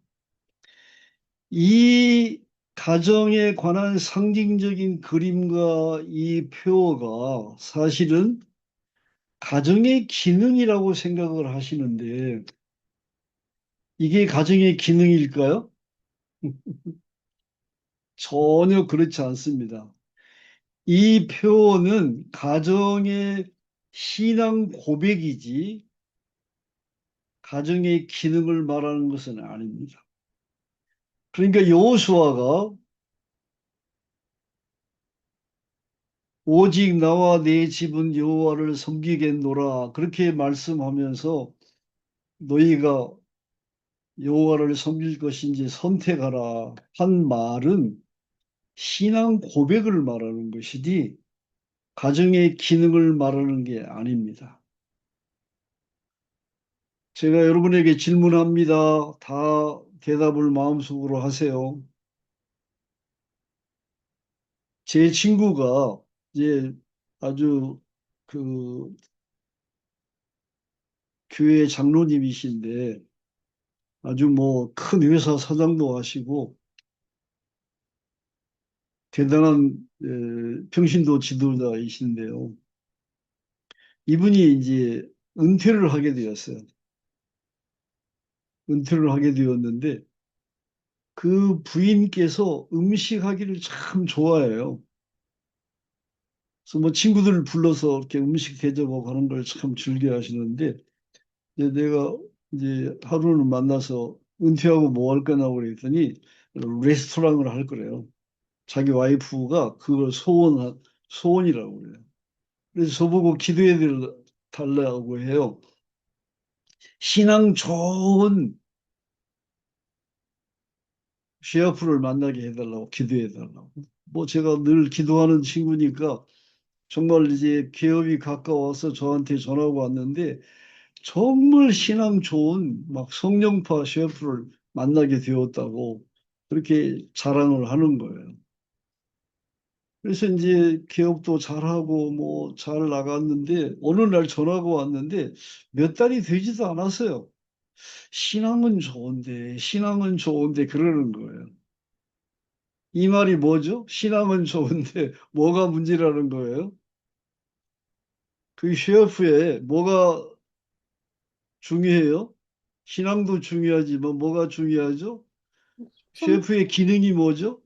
이 가정에 관한 상징적인 그림과 이 표어가 사실은 가정의 기능이라고 생각을 하시는데 이게 가정의 기능일까요? 전혀 그렇지 않습니다. 이 표현은 가정의 신앙 고백이지 가정의 기능을 말하는 것은 아닙니다. 그러니까 여호수아가 오직 나와 내 집은 여호와를 섬기겠노라 그렇게 말씀하면서 너희가 여호와를 섬길 것인지 선택하라 한 말은 신앙 고백을 말하는 것이지 가정의 기능을 말하는 게 아닙니다. 제가 여러분에게 질문합니다. 다 대답을 마음속으로 하세요. 제 친구가 이제 아주 그 교회 장로님이신데 아주 뭐 큰 회사 사장도 하시고 대단한 평신도 지도자이신데요. 이분이 이제 은퇴를 하게 되었어요. 은퇴를 하게 되었는데 그 부인께서 음식 하기를 참 좋아해요. 그래서 뭐 친구들을 불러서 이렇게 음식 대접하고 하는 걸 참 즐겨 하시는데 이제 내가 이제 하루는 만나서 은퇴하고 뭐 할 거냐고 그랬더니 레스토랑을 할 거래요. 자기 와이프가 그걸 소원이라고 그래요. 그래서 저보고 기도해 달라고 해요. 신앙 좋은 셰프를 만나게 해달라고 기도해 달라고. 뭐 제가 늘 기도하는 친구니까 정말 이제 개업이 가까워서 저한테 전화가 왔는데 정말 신앙 좋은 막 성령파 셰프를 만나게 되었다고 그렇게 자랑을 하는 거예요. 그래서 이제 개업도 잘하고 뭐 잘 나갔는데 어느 날 전화가 왔는데 몇 달이 되지도 않았어요. 신앙은 좋은데 그러는 거예요. 이 말이 뭐죠? 신앙은 좋은데 뭐가 문제라는 거예요? 그 셰프에 뭐가 중요해요? 신앙도 중요하지만 뭐가 중요하죠? 셰프의 기능이 뭐죠?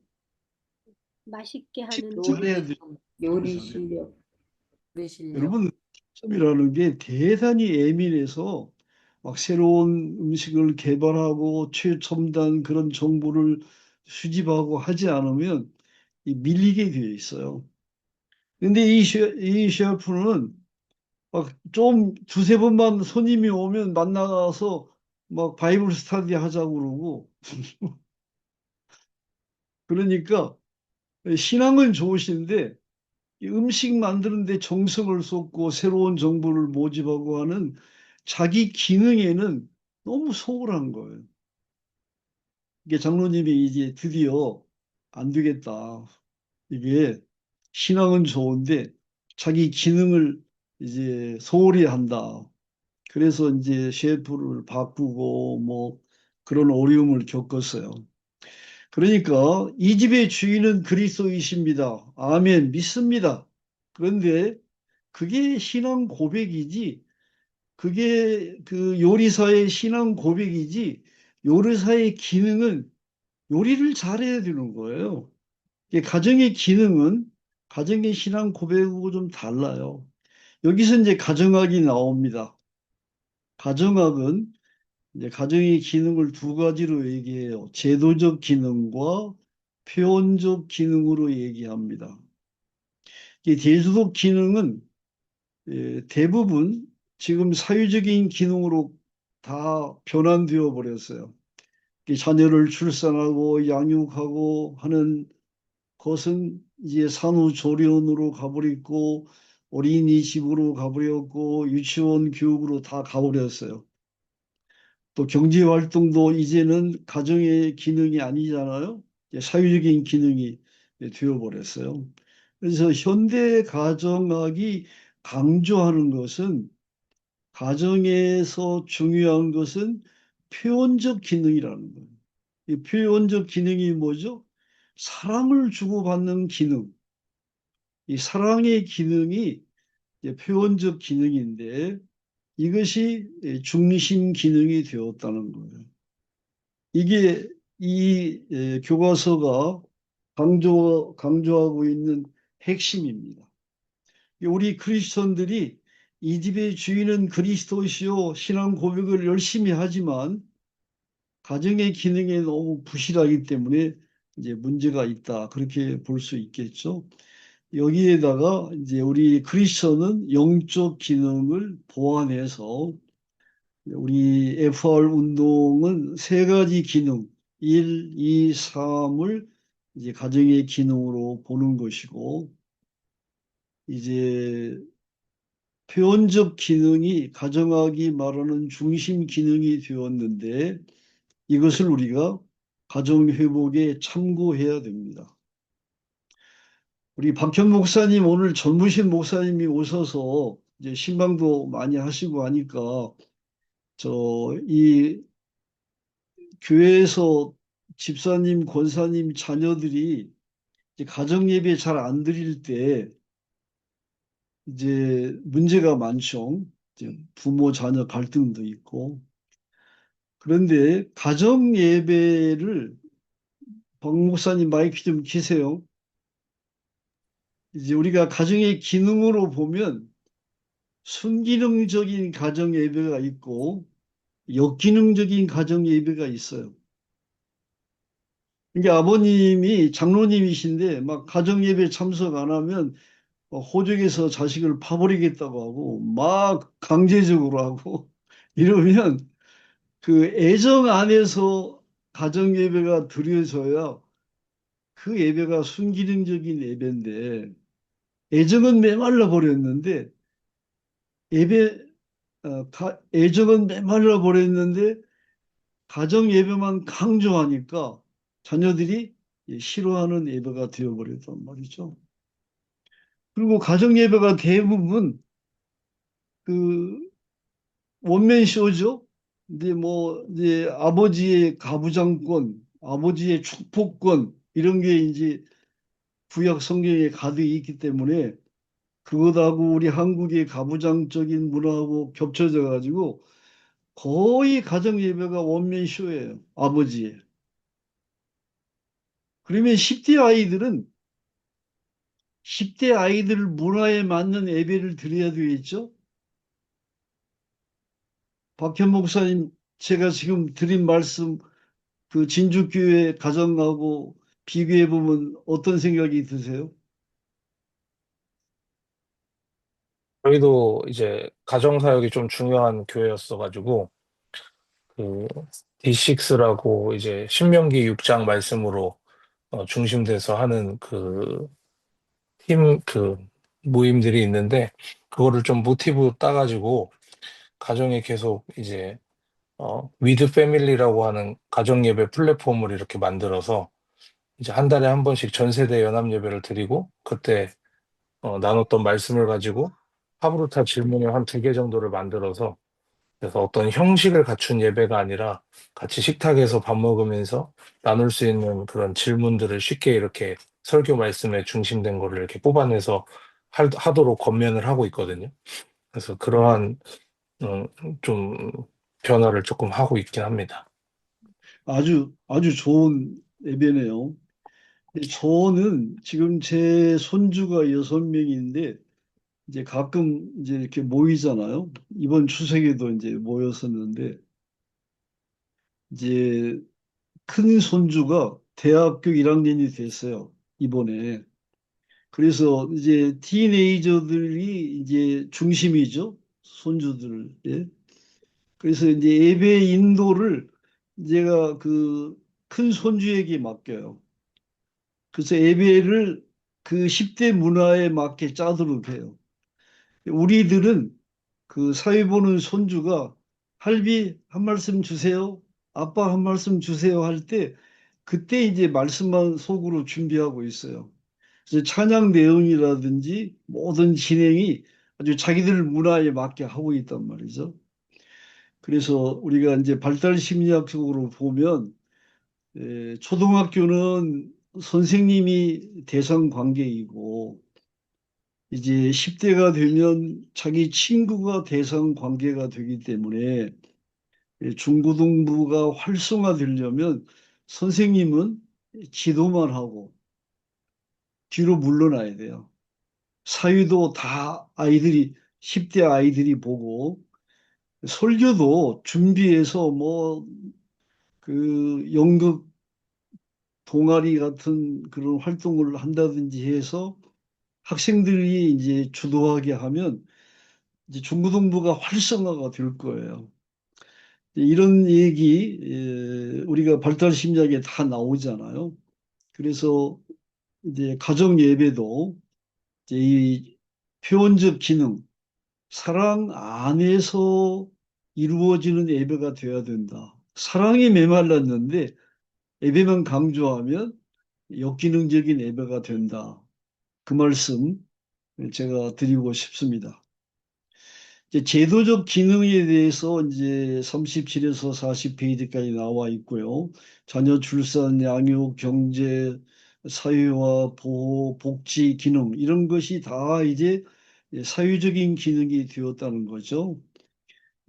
맛있게 하는 잘해야 돼요. 요리 잘해요. 실력. 요리 실력. 여러분, 점이라는 게 대단히 예민해서 막 새로운 음식을 개발하고 최첨단 그런 정보를 수집하고 하지 않으면 밀리게 되어 있어요. 근데 이 셰프는 막 좀 두세 번만 손님이 오면 만나서 막 바이블 스터디 하자고 그러고 그러니까 신앙은 좋으신데 이 음식 만드는데 정성을 쏟고 새로운 정보를 모집하고 하는 자기 기능에는 너무 소홀한 거예요. 이게 장로님이 이제 드디어 안 되겠다. 이게 신앙은 좋은데 자기 기능을 이제 소홀히 한다. 그래서 이제 셰프를 바꾸고 뭐 그런 어려움을 겪었어요. 그러니까 이 집의 주인은 그리스도이십니다. 아멘, 믿습니다. 그런데 그게 신앙 고백이지, 그게 그 요리사의 신앙 고백이지, 요리사의 기능은 요리를 잘해야 되는 거예요. 가정의 기능은 가정의 신앙 고백하고 좀 달라요. 여기서 이제 가정학이 나옵니다. 가정학은 이제 가정의 기능을 두 가지로 얘기해요. 제도적 기능과 표현적 기능으로 얘기합니다. 이 제도적 기능은 대부분 지금 사회적인 기능으로 다 변환되어 버렸어요. 자녀를 출산하고 양육하고 하는 것은 이제 산후조리원으로 가버렸고 어린이집으로 가버렸고 유치원 교육으로 다 가버렸어요. 또 경제활동도 이제는 가정의 기능이 아니잖아요. 사회적인 기능이 되어버렸어요. 그래서 현대 가정학이 강조하는 것은 가정에서 중요한 것은 표현적 기능이라는 거예요. 이 표현적 기능이 뭐죠? 사랑을 주고받는 기능. 이 사랑의 기능이 표현적 기능인데 이것이 중심 기능이 되었다는 거예요. 이게 이 교과서가 강조하고 있는 핵심입니다. 우리 크리스천들이 이 집의 주인은 그리스도시요 신앙 고백을 열심히 하지만 가정의 기능에 너무 부실하기 때문에 이제 문제가 있다. 그렇게 볼 수 있겠죠. 여기에다가 이제 우리 크리스천은 영적 기능을 보완해서 우리 FR 운동은 세 가지 기능, 1, 2, 3을 이제 가정의 기능으로 보는 것이고, 이제 표현적 기능이 가정학이 말하는 중심 기능이 되었는데, 이것을 우리가 가정 회복에 참고해야 됩니다. 우리 박현 목사님 오늘 젊으신 목사님이 오셔서 이제 신방도 많이 하시고 하니까 이 교회에서 집사님, 권사님 자녀들이 이제 가정 예배 잘 안 드릴 때 이제 문제가 많죠. 이제 부모 자녀 갈등도 있고. 그런데 가정 예배를 박 목사님 마이크 좀 키세요. 이제 우리가 가정의 기능으로 보면 순기능적인 가정 예배가 있고 역기능적인 가정 예배가 있어요. 이게 아버님이 장로님이신데 막 가정 예배 참석 안 하면 호적에서 자식을 파버리겠다고 하고 막 강제적으로 하고 이러면 그 애정 안에서 가정 예배가 드려져야 그 예배가 순기능적인 예배인데 애정은 메말라 버렸는데 애정은 메말라 버렸는데 가정 예배만 강조하니까 자녀들이 싫어하는 예배가 되어버렸단 말이죠. 그리고 가정 예배가 대부분 그 원맨 쇼죠. 근데 뭐 이제 아버지의 가부장권, 아버지의 축복권 이런 게 이제 구약 성경에 가득 있기 때문에 그것하고 우리 한국의 가부장적인 문화하고 겹쳐져 가지고 거의 가정 예배가 원맨 쇼예요. 아버지의. 그러면 10대 아이들 문화에 맞는 예배를 드려야 되겠죠? 박현 목사님, 제가 지금 드린 말씀 그 진주교회 가정하고 비교해 보면 어떤 생각이 드세요? 저희도 이제 가정사역이 좀 중요한 교회였어가지고, 그, D6라고 이제 신명기 6장 말씀으로 중심돼서 하는 그 모임들이 있는데, 그거를 좀 모티브 따가지고, 가정에 계속 이제, 위드 패밀리라고 하는 가정 예배 플랫폼을 이렇게 만들어서, 이제 한 달에 한 번씩 전 세대 연합 예배를 드리고, 그때 나눴던 말씀을 가지고 하브루타 질문을 한 2개 정도를 만들어서 그래서 어떤 형식을 갖춘 예배가 아니라 같이 식탁에서 밥 먹으면서 나눌 수 있는 그런 질문들을 쉽게 이렇게 설교 말씀에 중심된 거를 이렇게 뽑아내서 하도록 권면을 하고 있거든요. 그래서 그러한 어, 좀 변화를 조금 하고 있긴 합니다. 아주 좋은 예배네요. 저는 지금 제 손주가 6명인데 이제 가끔 이제 이렇게 모이잖아요. 이번 추석에도 이제 모였었는데 이제 큰 손주가 대학교 1학년이 됐어요. 이번에. 그래서 이제 티네이저들이 이제 중심이죠. 손주들. 예. 그래서 이제 예배 인도를 제가 그 큰 손주에게 맡겨요. 그래서 예배를 그 10대 문화에 맞게 짜도록 해요. 우리들은 그 사회 보는 손주가 할비 한 말씀 주세요. 아빠 한 말씀 주세요 할 때 그때 이제 말씀만 속으로 준비하고 있어요. 그래서 찬양 내용이라든지 모든 진행이 아주 자기들 문화에 맞게 하고 있단 말이죠. 그래서 우리가 이제 발달 심리학적으로 보면 초등학교는 선생님이 대상 관계이고 이제 10대가 되면 자기 친구가 대상 관계가 되기 때문에 중고등부가 활성화되려면 선생님은 지도만 하고 뒤로 물러나야 돼요. 사유도 다 아이들이 10대 아이들이 보고 설교도 준비해서 뭐 그 연극 동아리 같은 그런 활동을 한다든지 해서 학생들이 이제 주도하게 하면 이제 중고등부가 활성화가 될 거예요. 이런 얘기 우리가 발달 심리학에 다 나오잖아요. 그래서 이제 가정 예배도 이제 이 표현적 기능, 사랑 안에서 이루어지는 예배가 되어야 된다. 사랑이 메말랐는데 예배만 강조하면 역기능적인 예배가 된다. 그 말씀 제가 드리고 싶습니다. 이제 제도적 기능에 대해서 이제 37에서 40페이지까지 나와 있고요. 자녀 출산, 양육, 경제, 사회와 보호, 복지 기능 이런 것이 다 이제 사회적인 기능이 되었다는 거죠.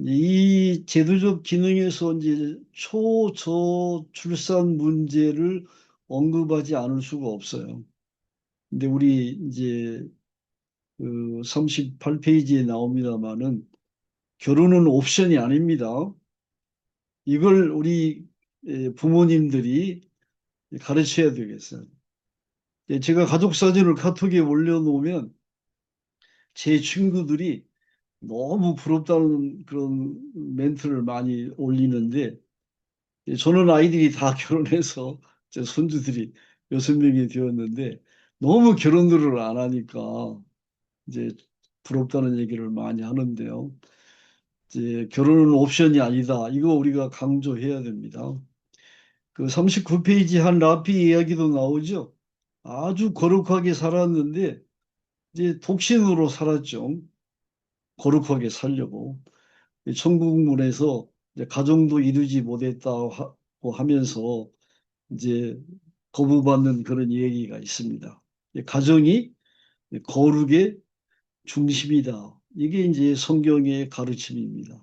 이 제도적 기능에서 이제 초저출산 문제를 언급하지 않을 수가 없어요. 근데 우리 이제 그 38페이지에 나옵니다만은 결혼은 옵션이 아닙니다. 이걸 우리 부모님들이 가르쳐야 되겠어요. 제가 가족 사진을 카톡에 올려놓으면 제 친구들이 너무 부럽다는 그런 멘트를 많이 올리는데 저는 아이들이 다 결혼해서 제 손주들이 6명이 되었는데 너무 결혼들을 안 하니까 이제 부럽다는 얘기를 많이 하는데요. 이제 결혼은 옵션이 아니다. 이거 우리가 강조해야 됩니다. 그 39페이지 한 라피 이야기도 나오죠. 아주 거룩하게 살았는데 이제 독신으로 살았죠. 거룩하게 살려고. 천국문에서 이제 가정도 이루지 못했다고 하면서 이제 거부받는 그런 얘기가 있습니다. 가정이 거룩의 중심이다. 이게 이제 성경의 가르침입니다.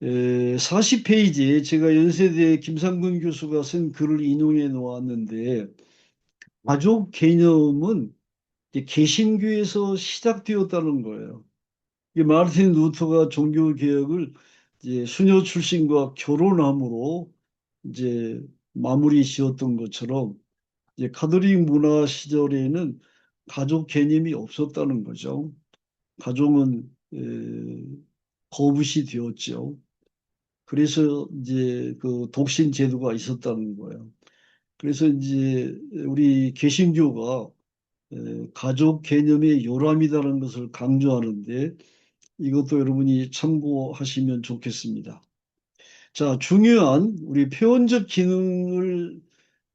40페이지에 제가 연세대 김상근 교수가 쓴 글을 인용해 놓았는데 가족 개념은 이제 개신교에서 시작되었다는 거예요. 마르틴 루터가 종교 개혁을 이제 수녀 출신과 결혼함으로 이제 마무리 지었던 것처럼 이제 가톨릭 문화 시절에는 가족 개념이 없었다는 거죠. 가족은 거부시 되었죠. 그래서 이제 그 독신 제도가 있었다는 거예요. 그래서 이제 우리 개신교가 가족 개념의 요람이라는 것을 강조하는데 이것도 여러분이 참고하시면 좋겠습니다. 자, 중요한 우리 표현적 기능을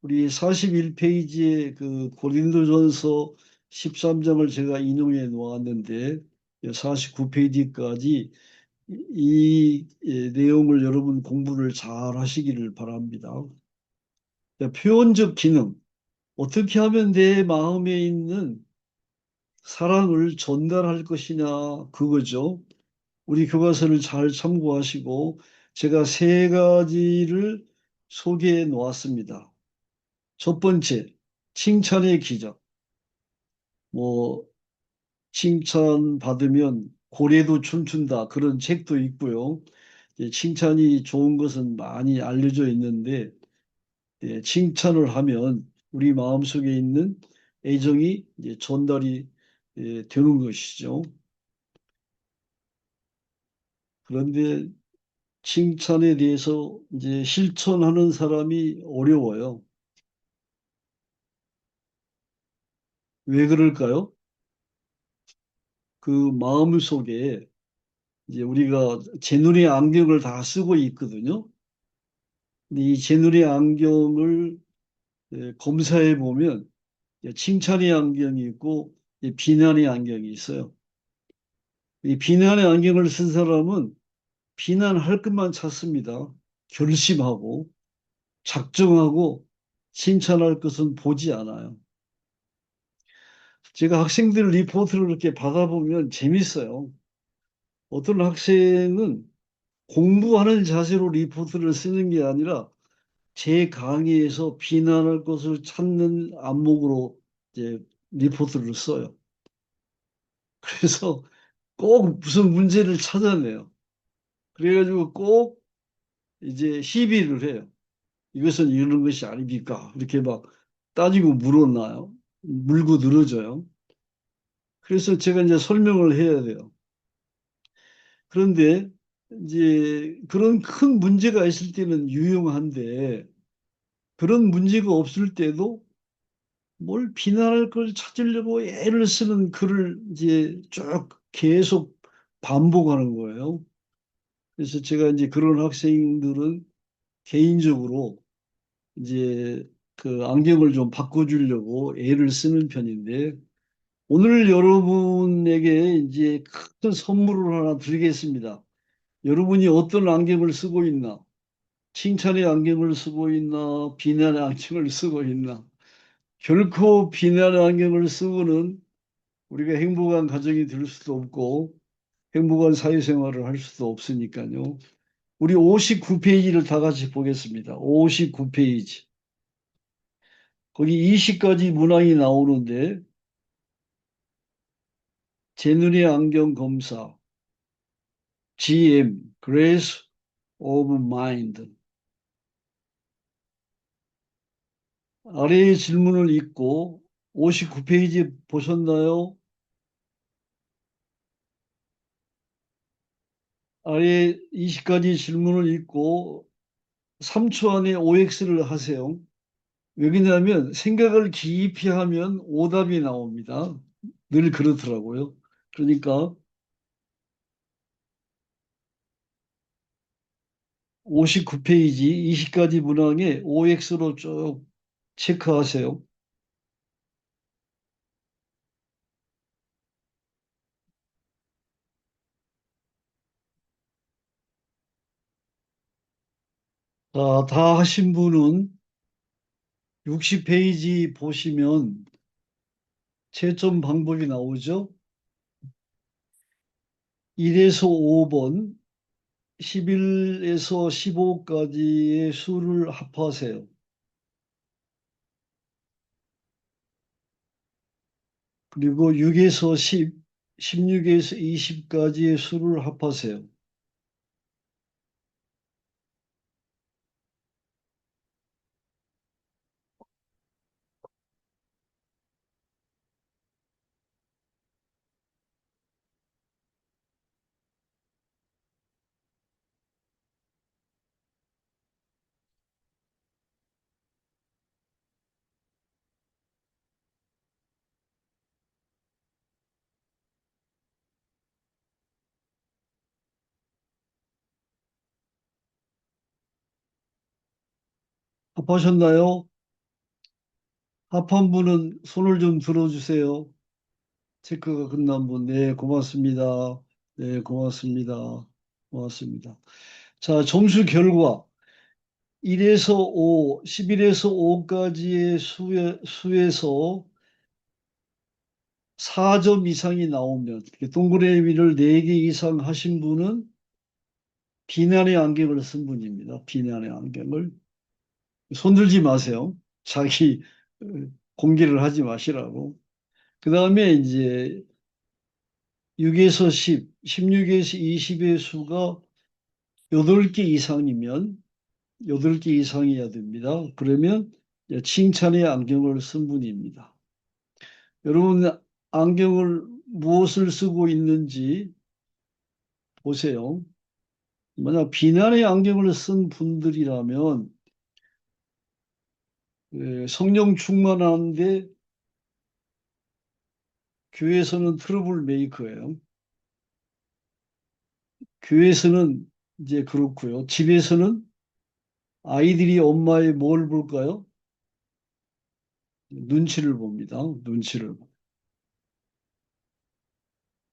우리 41페이지에 그 고린도전서 13장을 제가 인용해 놓았는데 49페이지까지 이 내용을 여러분 공부를 잘 하시기를 바랍니다. 표현적 기능, 어떻게 하면 내 마음에 있는 사랑을 전달할 것이냐 그거죠. 우리 교과서를 잘 참고하시고 제가 3가지를 소개해 놓았습니다. 첫 번째, 칭찬의 기적. 뭐 칭찬 받으면 고래도 춤춘다 그런 책도 있고요. 칭찬이 좋은 것은 많이 알려져 있는데 칭찬을 하면 우리 마음속에 있는 애정이 이제 전달이 되는 것이죠. 그런데 칭찬에 대해서 이제 실천하는 사람이 어려워요. 왜 그럴까요? 그 마음속에 이제 우리가 제 눈의 안경을 다 쓰고 있거든요. 근데 이 제 눈의 안경을 검사해 보면 칭찬의 안경이 있고 비난의 안경이 있어요. 이 비난의 안경을 쓴 사람은 비난할 것만 찾습니다. 결심하고 작정하고 칭찬할 것은 보지 않아요. 제가 학생들 리포트를 이렇게 받아보면 재밌어요. 어떤 학생은 공부하는 자세로 리포트를 쓰는 게 아니라 제 강의에서 비난할 것을 찾는 안목으로 이제 리포트를 써요. 그래서 꼭 무슨 문제를 찾아내요. 그래가지고 꼭 이제 시비를 해요. 이것은 이런 것이 아닙니까? 이렇게 막 따지고 물어놔요. 물고 늘어져요. 그래서 제가 이제 설명을 해야 돼요. 그런데 이제 그런 큰 문제가 있을 때는 유용한데 그런 문제가 없을 때도 뭘 비난할 걸 찾으려고 애를 쓰는 글을 이제 쭉 계속 반복하는 거예요. 그래서 제가 이제 그런 학생들은 개인적으로 이제 그 안경을 좀 바꿔주려고 애를 쓰는 편인데 오늘 여러분에게 이제 큰 선물을 하나 드리겠습니다. 여러분이 어떤 안경을 쓰고 있나? 칭찬의 안경을 쓰고 있나? 비난의 안경을 쓰고 있나? 결코 비난의 안경을 쓰고는 우리가 행복한 가정이 될 수도 없고 행복한 사회생활을 할 수도 없으니까요. 우리 59페이지를 다 같이 보겠습니다. 59페이지. 거기 20가지 문항이 나오는데 제 눈의 안경 검사, GM, Grace of Mind. 아래의 질문을 읽고 59페이지 보셨나요? 아래 20가지 질문을 읽고 3초 안에 OX를 하세요. 왜냐하면 생각을 깊이 하면 오답이 나옵니다. 늘 그렇더라고요. 그러니까 59페이지 20가지 문항에 OX로 쭉 체크하세요. 자, 다 하신 분은 60페이지 보시면 채점 방법이 나오죠. 1에서 5번, 11에서 15까지의 수를 합하세요. 그리고 6에서 10, 16에서 20까지의 수를 합하세요. 합하셨나요? 합한 분은 손을 좀 들어주세요. 체크가 끝난 분. 네, 고맙습니다. 네, 고맙습니다. 고맙습니다. 자, 점수 결과. 1에서 5, 11에서 5까지의 수에서 4점 이상이 나오면, 동그라미를 4개 이상 하신 분은 비난의 안경을 쓴 분입니다. 비난의 안경을. 손들지 마세요. 자기 공개를 하지 마시라고. 그 다음에 이제 6에서 10, 16에서 20의 수가 8개 이상이면 8개 이상이어야 됩니다. 그러면 칭찬의 안경을 쓴 분입니다. 여러분 안경을 무엇을 쓰고 있는지 보세요. 만약 비난의 안경을 쓴 분들이라면 성령 충만하는데 교회에서는 트러블 메이커예요. 교회에서는 이제 그렇고요. 집에서는 아이들이 엄마의 뭘 볼까요? 눈치를 봅니다. 눈치를.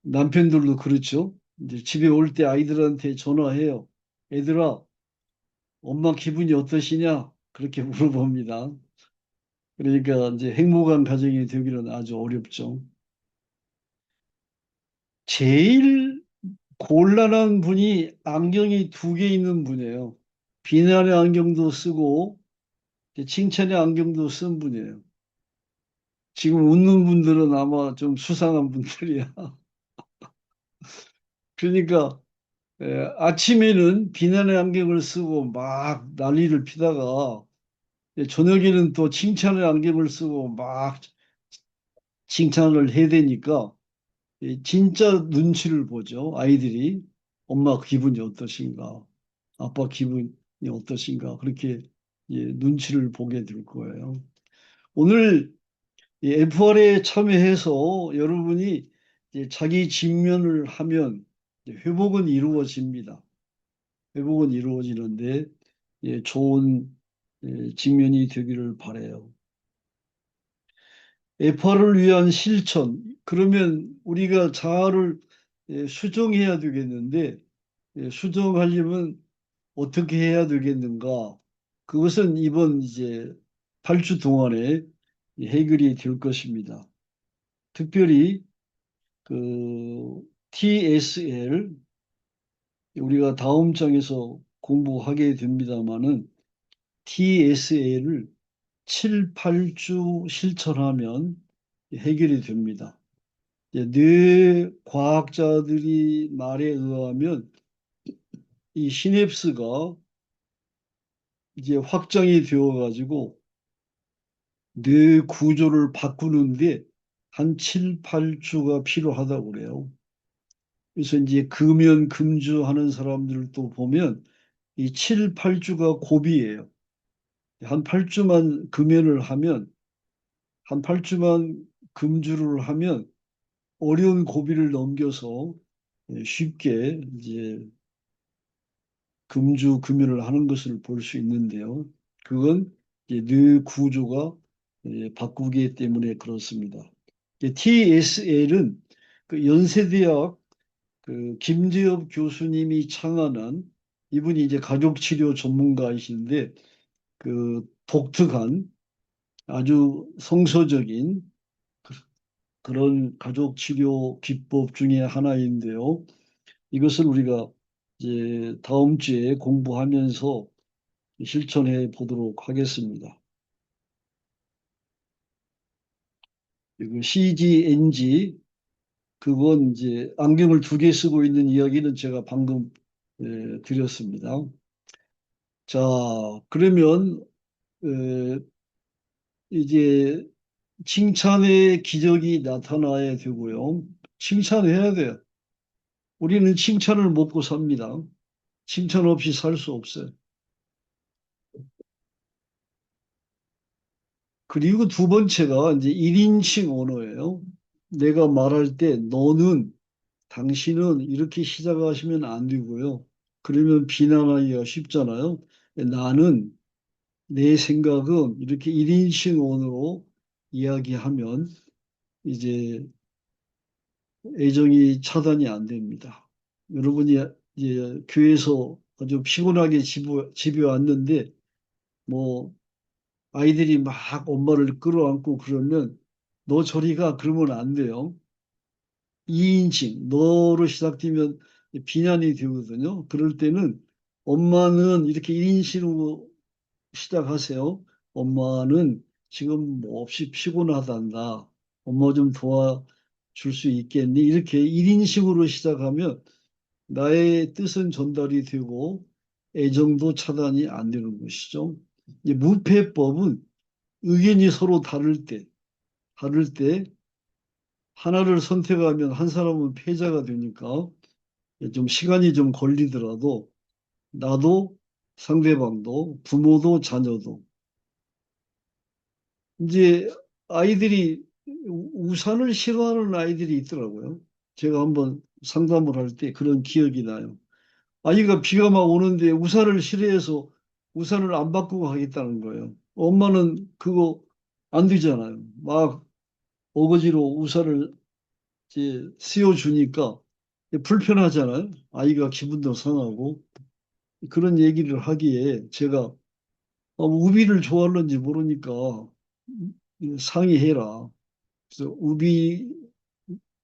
남편들도 그렇죠. 이제 집에 올 때 아이들한테 전화해요. 애들아, 엄마 기분이 어떠시냐? 그렇게 물어봅니다. 그러니까 이제 행복한 가정이 되기는 아주 어렵죠. 제일 곤란한 분이 안경이 2개 있는 분이에요. 비난의 안경도 쓰고 칭찬의 안경도 쓴 분이에요. 지금 웃는 분들은 아마 좀 수상한 분들이야. 그러니까 아침에는 비난의 안경을 쓰고 막 난리를 피다가 저녁에는 또 칭찬의 안경을 쓰고 막 칭찬을 해야 되니까 진짜 눈치를 보죠. 아이들이 엄마 기분이 어떠신가, 아빠 기분이 어떠신가 그렇게 눈치를 보게 될 거예요. 오늘 FR에 참여해서 여러분이 자기 직면을 하면 회복은 이루어집니다. 회복은 이루어지는데 좋은 직면이 되기를 바라요. FR을 위한 실천. 그러면 우리가 자아를 수정해야 되겠는데 수정하려면 어떻게 해야 되겠는가? 그것은 이번 이제 8주 동안에 해결이 될 것입니다. 특별히 그 TSL 우리가 다음 장에서 공부하게 됩니다만은 TSL을 7, 8주 실천하면 해결이 됩니다. 뇌 과학자들이 말에 의하면 이 시냅스가 이제 확장이 되어 가지고 뇌 구조를 바꾸는데 한 7, 8주가 필요하다고 그래요. 그래서 이제 금연 금주하는 사람들도 보면 이 7, 8주가 고비예요. 한 8주만 금연을 하면 한 8주만 금주를 하면 어려운 고비를 넘겨서 쉽게 이제 금주 금연을 하는 것을 볼 수 있는데요. 그건 이제 뇌 구조가 바꾸기 때문에 그렇습니다. TSL은 그 연세대학 그 김재엽 교수님이 창안한 이분이 이제 가족치료 전문가이신데 그 독특한 아주 성서적인 그런 가족치료 기법 중에 하나인데요. 이것을 우리가 이제 다음 주에 공부하면서 실천해 보도록 하겠습니다. 그리고 CGNG 그건 이제 안경을 2개 쓰고 있는 이야기는 제가 방금 드렸습니다. 자, 그러면 이제 칭찬의 기적이 나타나야 되고요. 칭찬해야 돼요. 우리는 칭찬을 먹고 삽니다. 칭찬 없이 살 수 없어요. 그리고 두 번째가 이제 1인칭 언어예요. 내가 말할 때 너는, 당신은 이렇게 시작하시면 안 되고요. 그러면 비난하기가 쉽잖아요. 나는, 내 생각은 이렇게 1인칭 언어로 이야기하면 이제 애정이 차단이 안 됩니다. 여러분이 이제 교회에서 아주 피곤하게 집에 왔는데 뭐 아이들이 막 엄마를 끌어안고 그러면 너 저리 가 그러면 안 돼요. 2인칭 너로 시작되면 비난이 되거든요. 그럴 때는 엄마는 이렇게 1인칭으로 시작하세요. 엄마는 지금 몹시 피곤하단다. 엄마 좀 도와줄 수 있겠니? 이렇게 1인칭으로 시작하면 나의 뜻은 전달이 되고 애정도 차단이 안 되는 것이죠. 이 무패법은 의견이 서로 다를 때 하나를 선택하면 한 사람은 패자가 되니까 좀 시간이 좀 걸리더라도 나도 상대방도 부모도 자녀도 이제 아이들이 우산을 싫어하는 아이들이 있더라고요. 제가 한번 상담을 할 때 그런 기억이 나요. 아이가 비가 막 오는데 우산을 싫어해서 우산을 안 바꾸고 가겠다는 거예요. 엄마는 그거 안 되잖아요. 막 어거지로 우산을 이제 씌워주니까 불편하잖아요. 아이가 기분도 상하고 그런 얘기를 하기에 제가 우비를 좋아하는지 모르니까 상의해라. 그래서 우비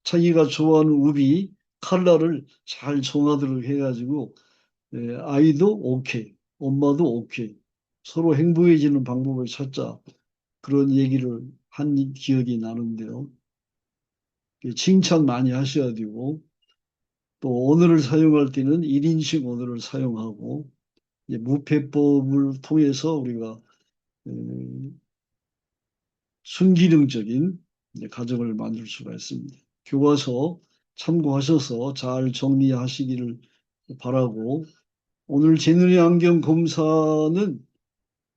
자기가 좋아하는 우비 컬러를 잘 정하도록 해가지고 아이도 오케이, 엄마도 오케이. 서로 행복해지는 방법을 찾자. 그런 얘기를 한 기억이 나는데요. 칭찬 많이 하셔야 되고 또 언어를 사용할 때는 1인칭 언어를 사용하고 이제 무폐법을 통해서 우리가 순기능적인 이제 가정을 만들 수가 있습니다. 교과서 참고하셔서 잘 정리하시기를 바라고 오늘 재능의 안경 검사는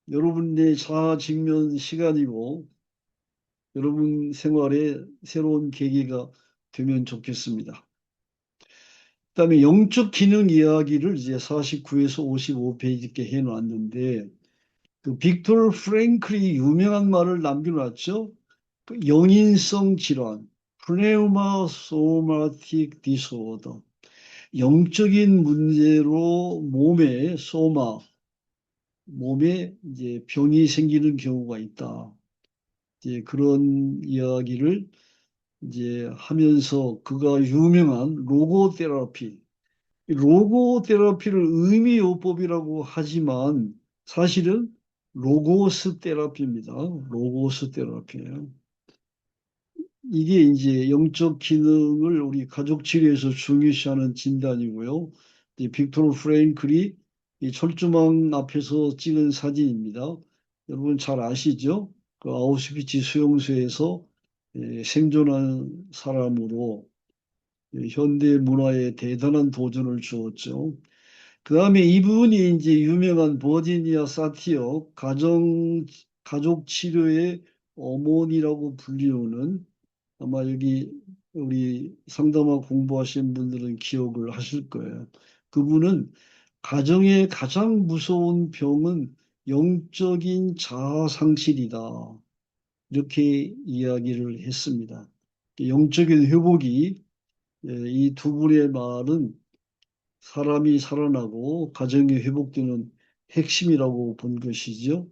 여러분의 자아 직면 시간이고 여러분 생활에 새로운 계기가 되면 좋겠습니다. 그다음에 영적 기능 이야기를 이제 49에서 55페이지께 해놨는데 그 빅토르 프랭클이 유명한 말을 남겨놨죠. 그 영인성 질환, 프네우마 소마틱 디소더, 영적인 문제로 몸에 이제 병이 생기는 경우가 있다. 이제 그런 이야기를 이제 하면서 그가 유명한 로고 테라피, 로고 테라피를 의미요법이라고 하지만 사실은 로고스 테라피입니다. 로고스 테라피예요. 이게 이제 영적 기능을 우리 가족 치료에서 중요시하는 진단이고요. 이 빅토르 프랭클이 이 철조망 앞에서 찍은 사진입니다. 여러분 잘 아시죠? 그 아우슈비츠 수용소에서 생존한 사람으로 현대 문화에 대단한 도전을 주었죠. 그 다음에 이분이 이제 유명한 버지니아 사티어 가족 치료의 어머니라고 불리우는 아마 여기 우리 상담화 공부하신 분들은 기억을 하실 거예요. 그분은 가정의 가장 무서운 병은 영적인 자아 상실이다. 이렇게 이야기를 했습니다. 영적인 회복이 이 두 분의 말은 사람이 살아나고 가정이 회복되는 핵심이라고 본 것이죠.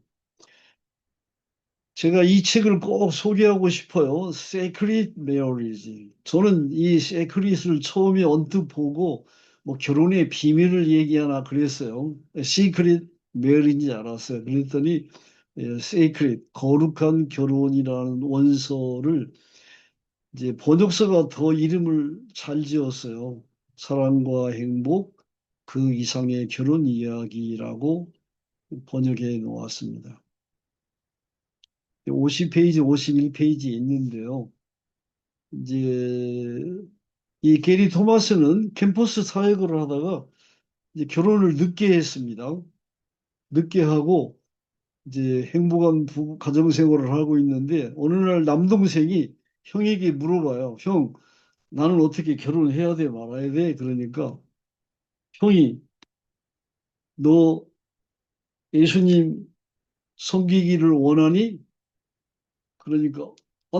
제가 이 책을 꼭 소개하고 싶어요. Sacred Marriage. 저는 이 Sacred을 처음에 언뜻 보고 뭐 결혼의 비밀을 얘기하나 그랬어요. Secret Marriage인지 알았어요. 그랬더니 Sacred, 거룩한 결혼이라는 원서를 이제 번역서가 더 이름을 잘 지었어요. 사랑과 행복, 그 이상의 결혼 이야기라고 번역해 놓았습니다. 50페이지, 51페이지 있는데요. 이제 이 게리 토마스는 캠퍼스 사역을 하다가 이제 결혼을 늦게 했습니다. 늦게 하고 이제 행복한 가정 생활을 하고 있는데 어느 날 남동생이 형에게 물어봐요. 형, 나는 어떻게 결혼해야 돼, 말아야 돼? 그러니까 형이 너 예수님 섬기기를 원하니? 그러니까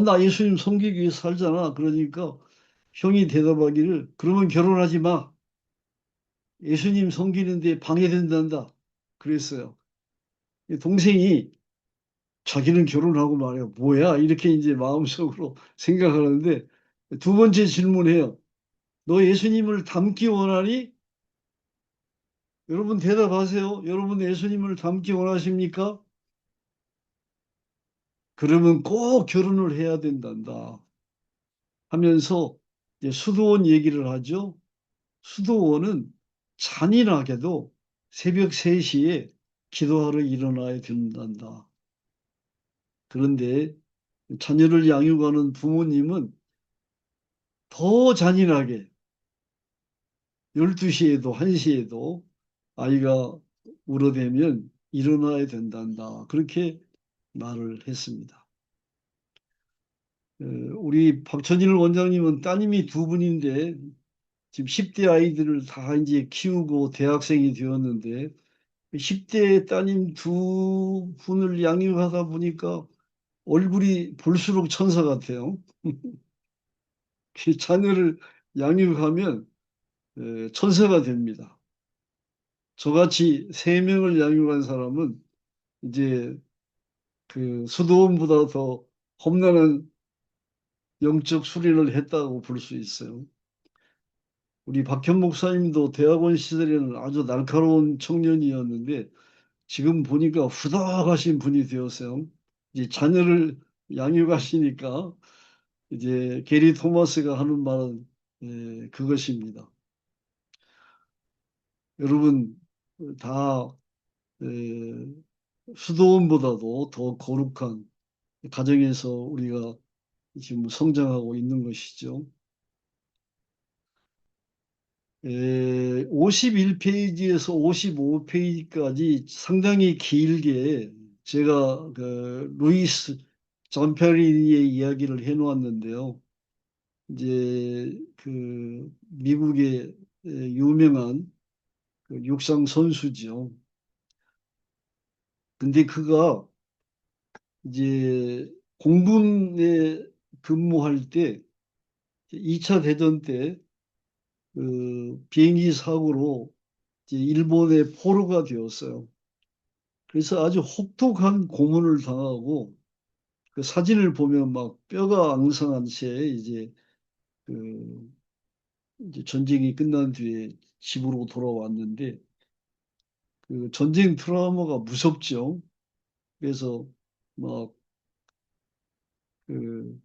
나 예수님 섬기기 위해 살잖아. 그러니까 형이 대답하기를 그러면 결혼하지 마. 예수님 섬기는데 방해된단다. 그랬어요. 동생이 자기는 결혼하고 말이야. 뭐야? 이렇게 이제 마음속으로 생각하는데 두 번째 질문해요. 너 예수님을 닮기 원하니? 여러분 대답하세요. 여러분 예수님을 닮기 원하십니까? 그러면 꼭 결혼을 해야 된단다. 하면서 이제 수도원 얘기를 하죠. 수도원은 잔인하게도 새벽 3시에 기도하러 일어나야 된단다. 그런데 자녀를 양육하는 부모님은 더 잔인하게 12시에도 1시에도 아이가 울어대면 일어나야 된단다. 그렇게 말을 했습니다. 우리 박천일 원장님은 따님이 두 분인데 지금 10대 아이들을 다 이제 키우고 대학생이 되었는데 10대 따님 두 분을 양육하다 보니까 얼굴이 볼수록 천사 같아요. 그 자녀를 양육하면 천사가 됩니다. 저같이 3명을 양육한 사람은 이제 그 수도원보다 더 험난한 영적 수련을 했다고 볼 수 있어요. 우리 박현 목사님도 대학원 시절에는 아주 날카로운 청년이었는데 지금 보니까 후덕하신 분이 되었어요. 이제 자녀를 양육하시니까 이제 게리 토마스가 하는 말은 그것입니다. 여러분 다 수도원보다도 더 거룩한 가정에서 우리가 지금 성장하고 있는 것이죠. 51페이지에서 55페이지까지 상당히 길게 제가 그 루이스 잠페리니의 이야기를 해놓았는데요. 이제 그 미국의 유명한 그 육상 선수죠. 근데 그가 이제 공군에 근무할 때 2차 대전 때 그 비행기 사고로 이제 일본의 포로가 되었어요. 그래서 아주 혹독한 고문을 당하고 그 사진을 보면 막 뼈가 앙상한 채 그 이제 전쟁이 끝난 뒤에 집으로 돌아왔는데 그 전쟁 트라우마가 무섭죠. 그래서 막 그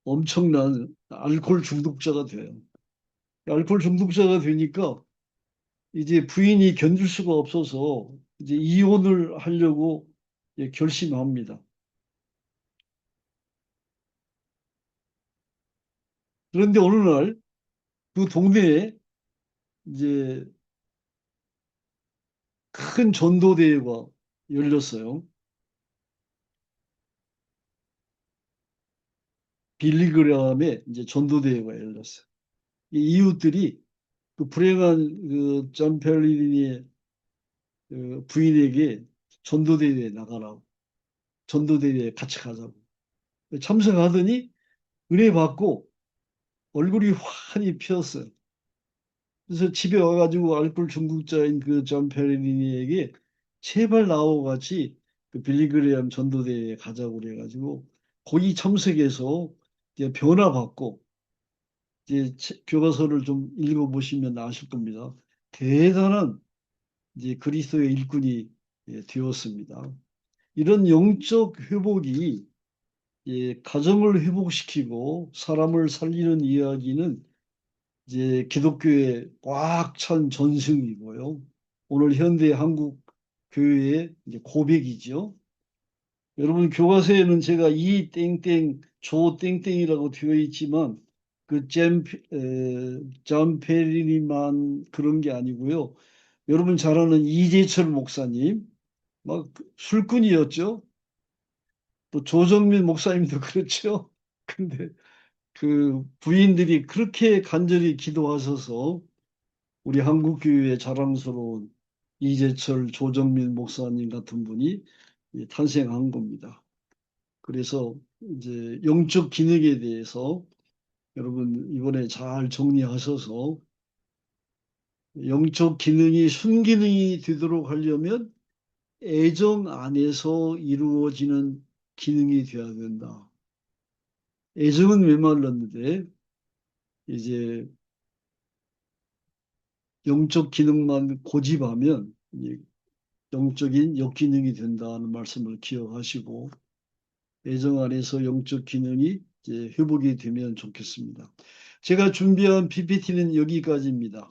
엄청난 알코올 중독자가 돼요. 알코올 중독자가 되니까 이제 부인이 견딜 수가 없어서 이제 이혼을 하려고 결심합니다. 그런데 어느 날 그 동네에 이제 큰 전도대회가 열렸어요. 빌리그램의 이제 전도대회가 열렸어요. 이 이웃들이 그 불행한 그 잠펠리니의 그 부인에게 전도대회에 나가라고, 전도대회에 같이 가자고 참석하더니 은혜 받고 얼굴이 환히 피었어요. 그래서 집에 와가지고 알코올 중독자인 그 존 페리니에게 제발 나하고 같이 그 빌리그레암 전도대회에 가자고 그래가지고 거기 참석해서 이제 변화받고 이제 교과서를 좀 읽어보시면 아실 겁니다. 대단한 이제 그리스도의 일꾼이 되었습니다. 이런 영적 회복이 가정을 회복시키고 사람을 살리는 이야기는 이제 기독교의 꽉 찬 전승이고요. 오늘 현대 한국 교회의 이제 고백이죠. 여러분 교과서에는 제가 이 땡땡 조 땡땡이라고 되어 있지만 그 잠페리니만 그런 게 아니고요. 여러분 잘 아는 이재철 목사님 막 술꾼이었죠. 또 조정민 목사님도 그렇죠. 근데 그 부인들이 그렇게 간절히 기도하셔서 우리 한국교회의 자랑스러운 이재철, 조정민 목사님 같은 분이 탄생한 겁니다. 그래서 이제 영적 기능에 대해서 여러분 이번에 잘 정리하셔서 영적 기능이 순기능이 되도록 하려면 애정 안에서 이루어지는 기능이 되어야 된다. 애정은 메말랐는데 이제 영적 기능만 고집하면 영적인 역기능이 된다는 말씀을 기억하시고 애정 안에서 영적 기능이 이제 회복이 되면 좋겠습니다. 제가 준비한 PPT는 여기까지입니다.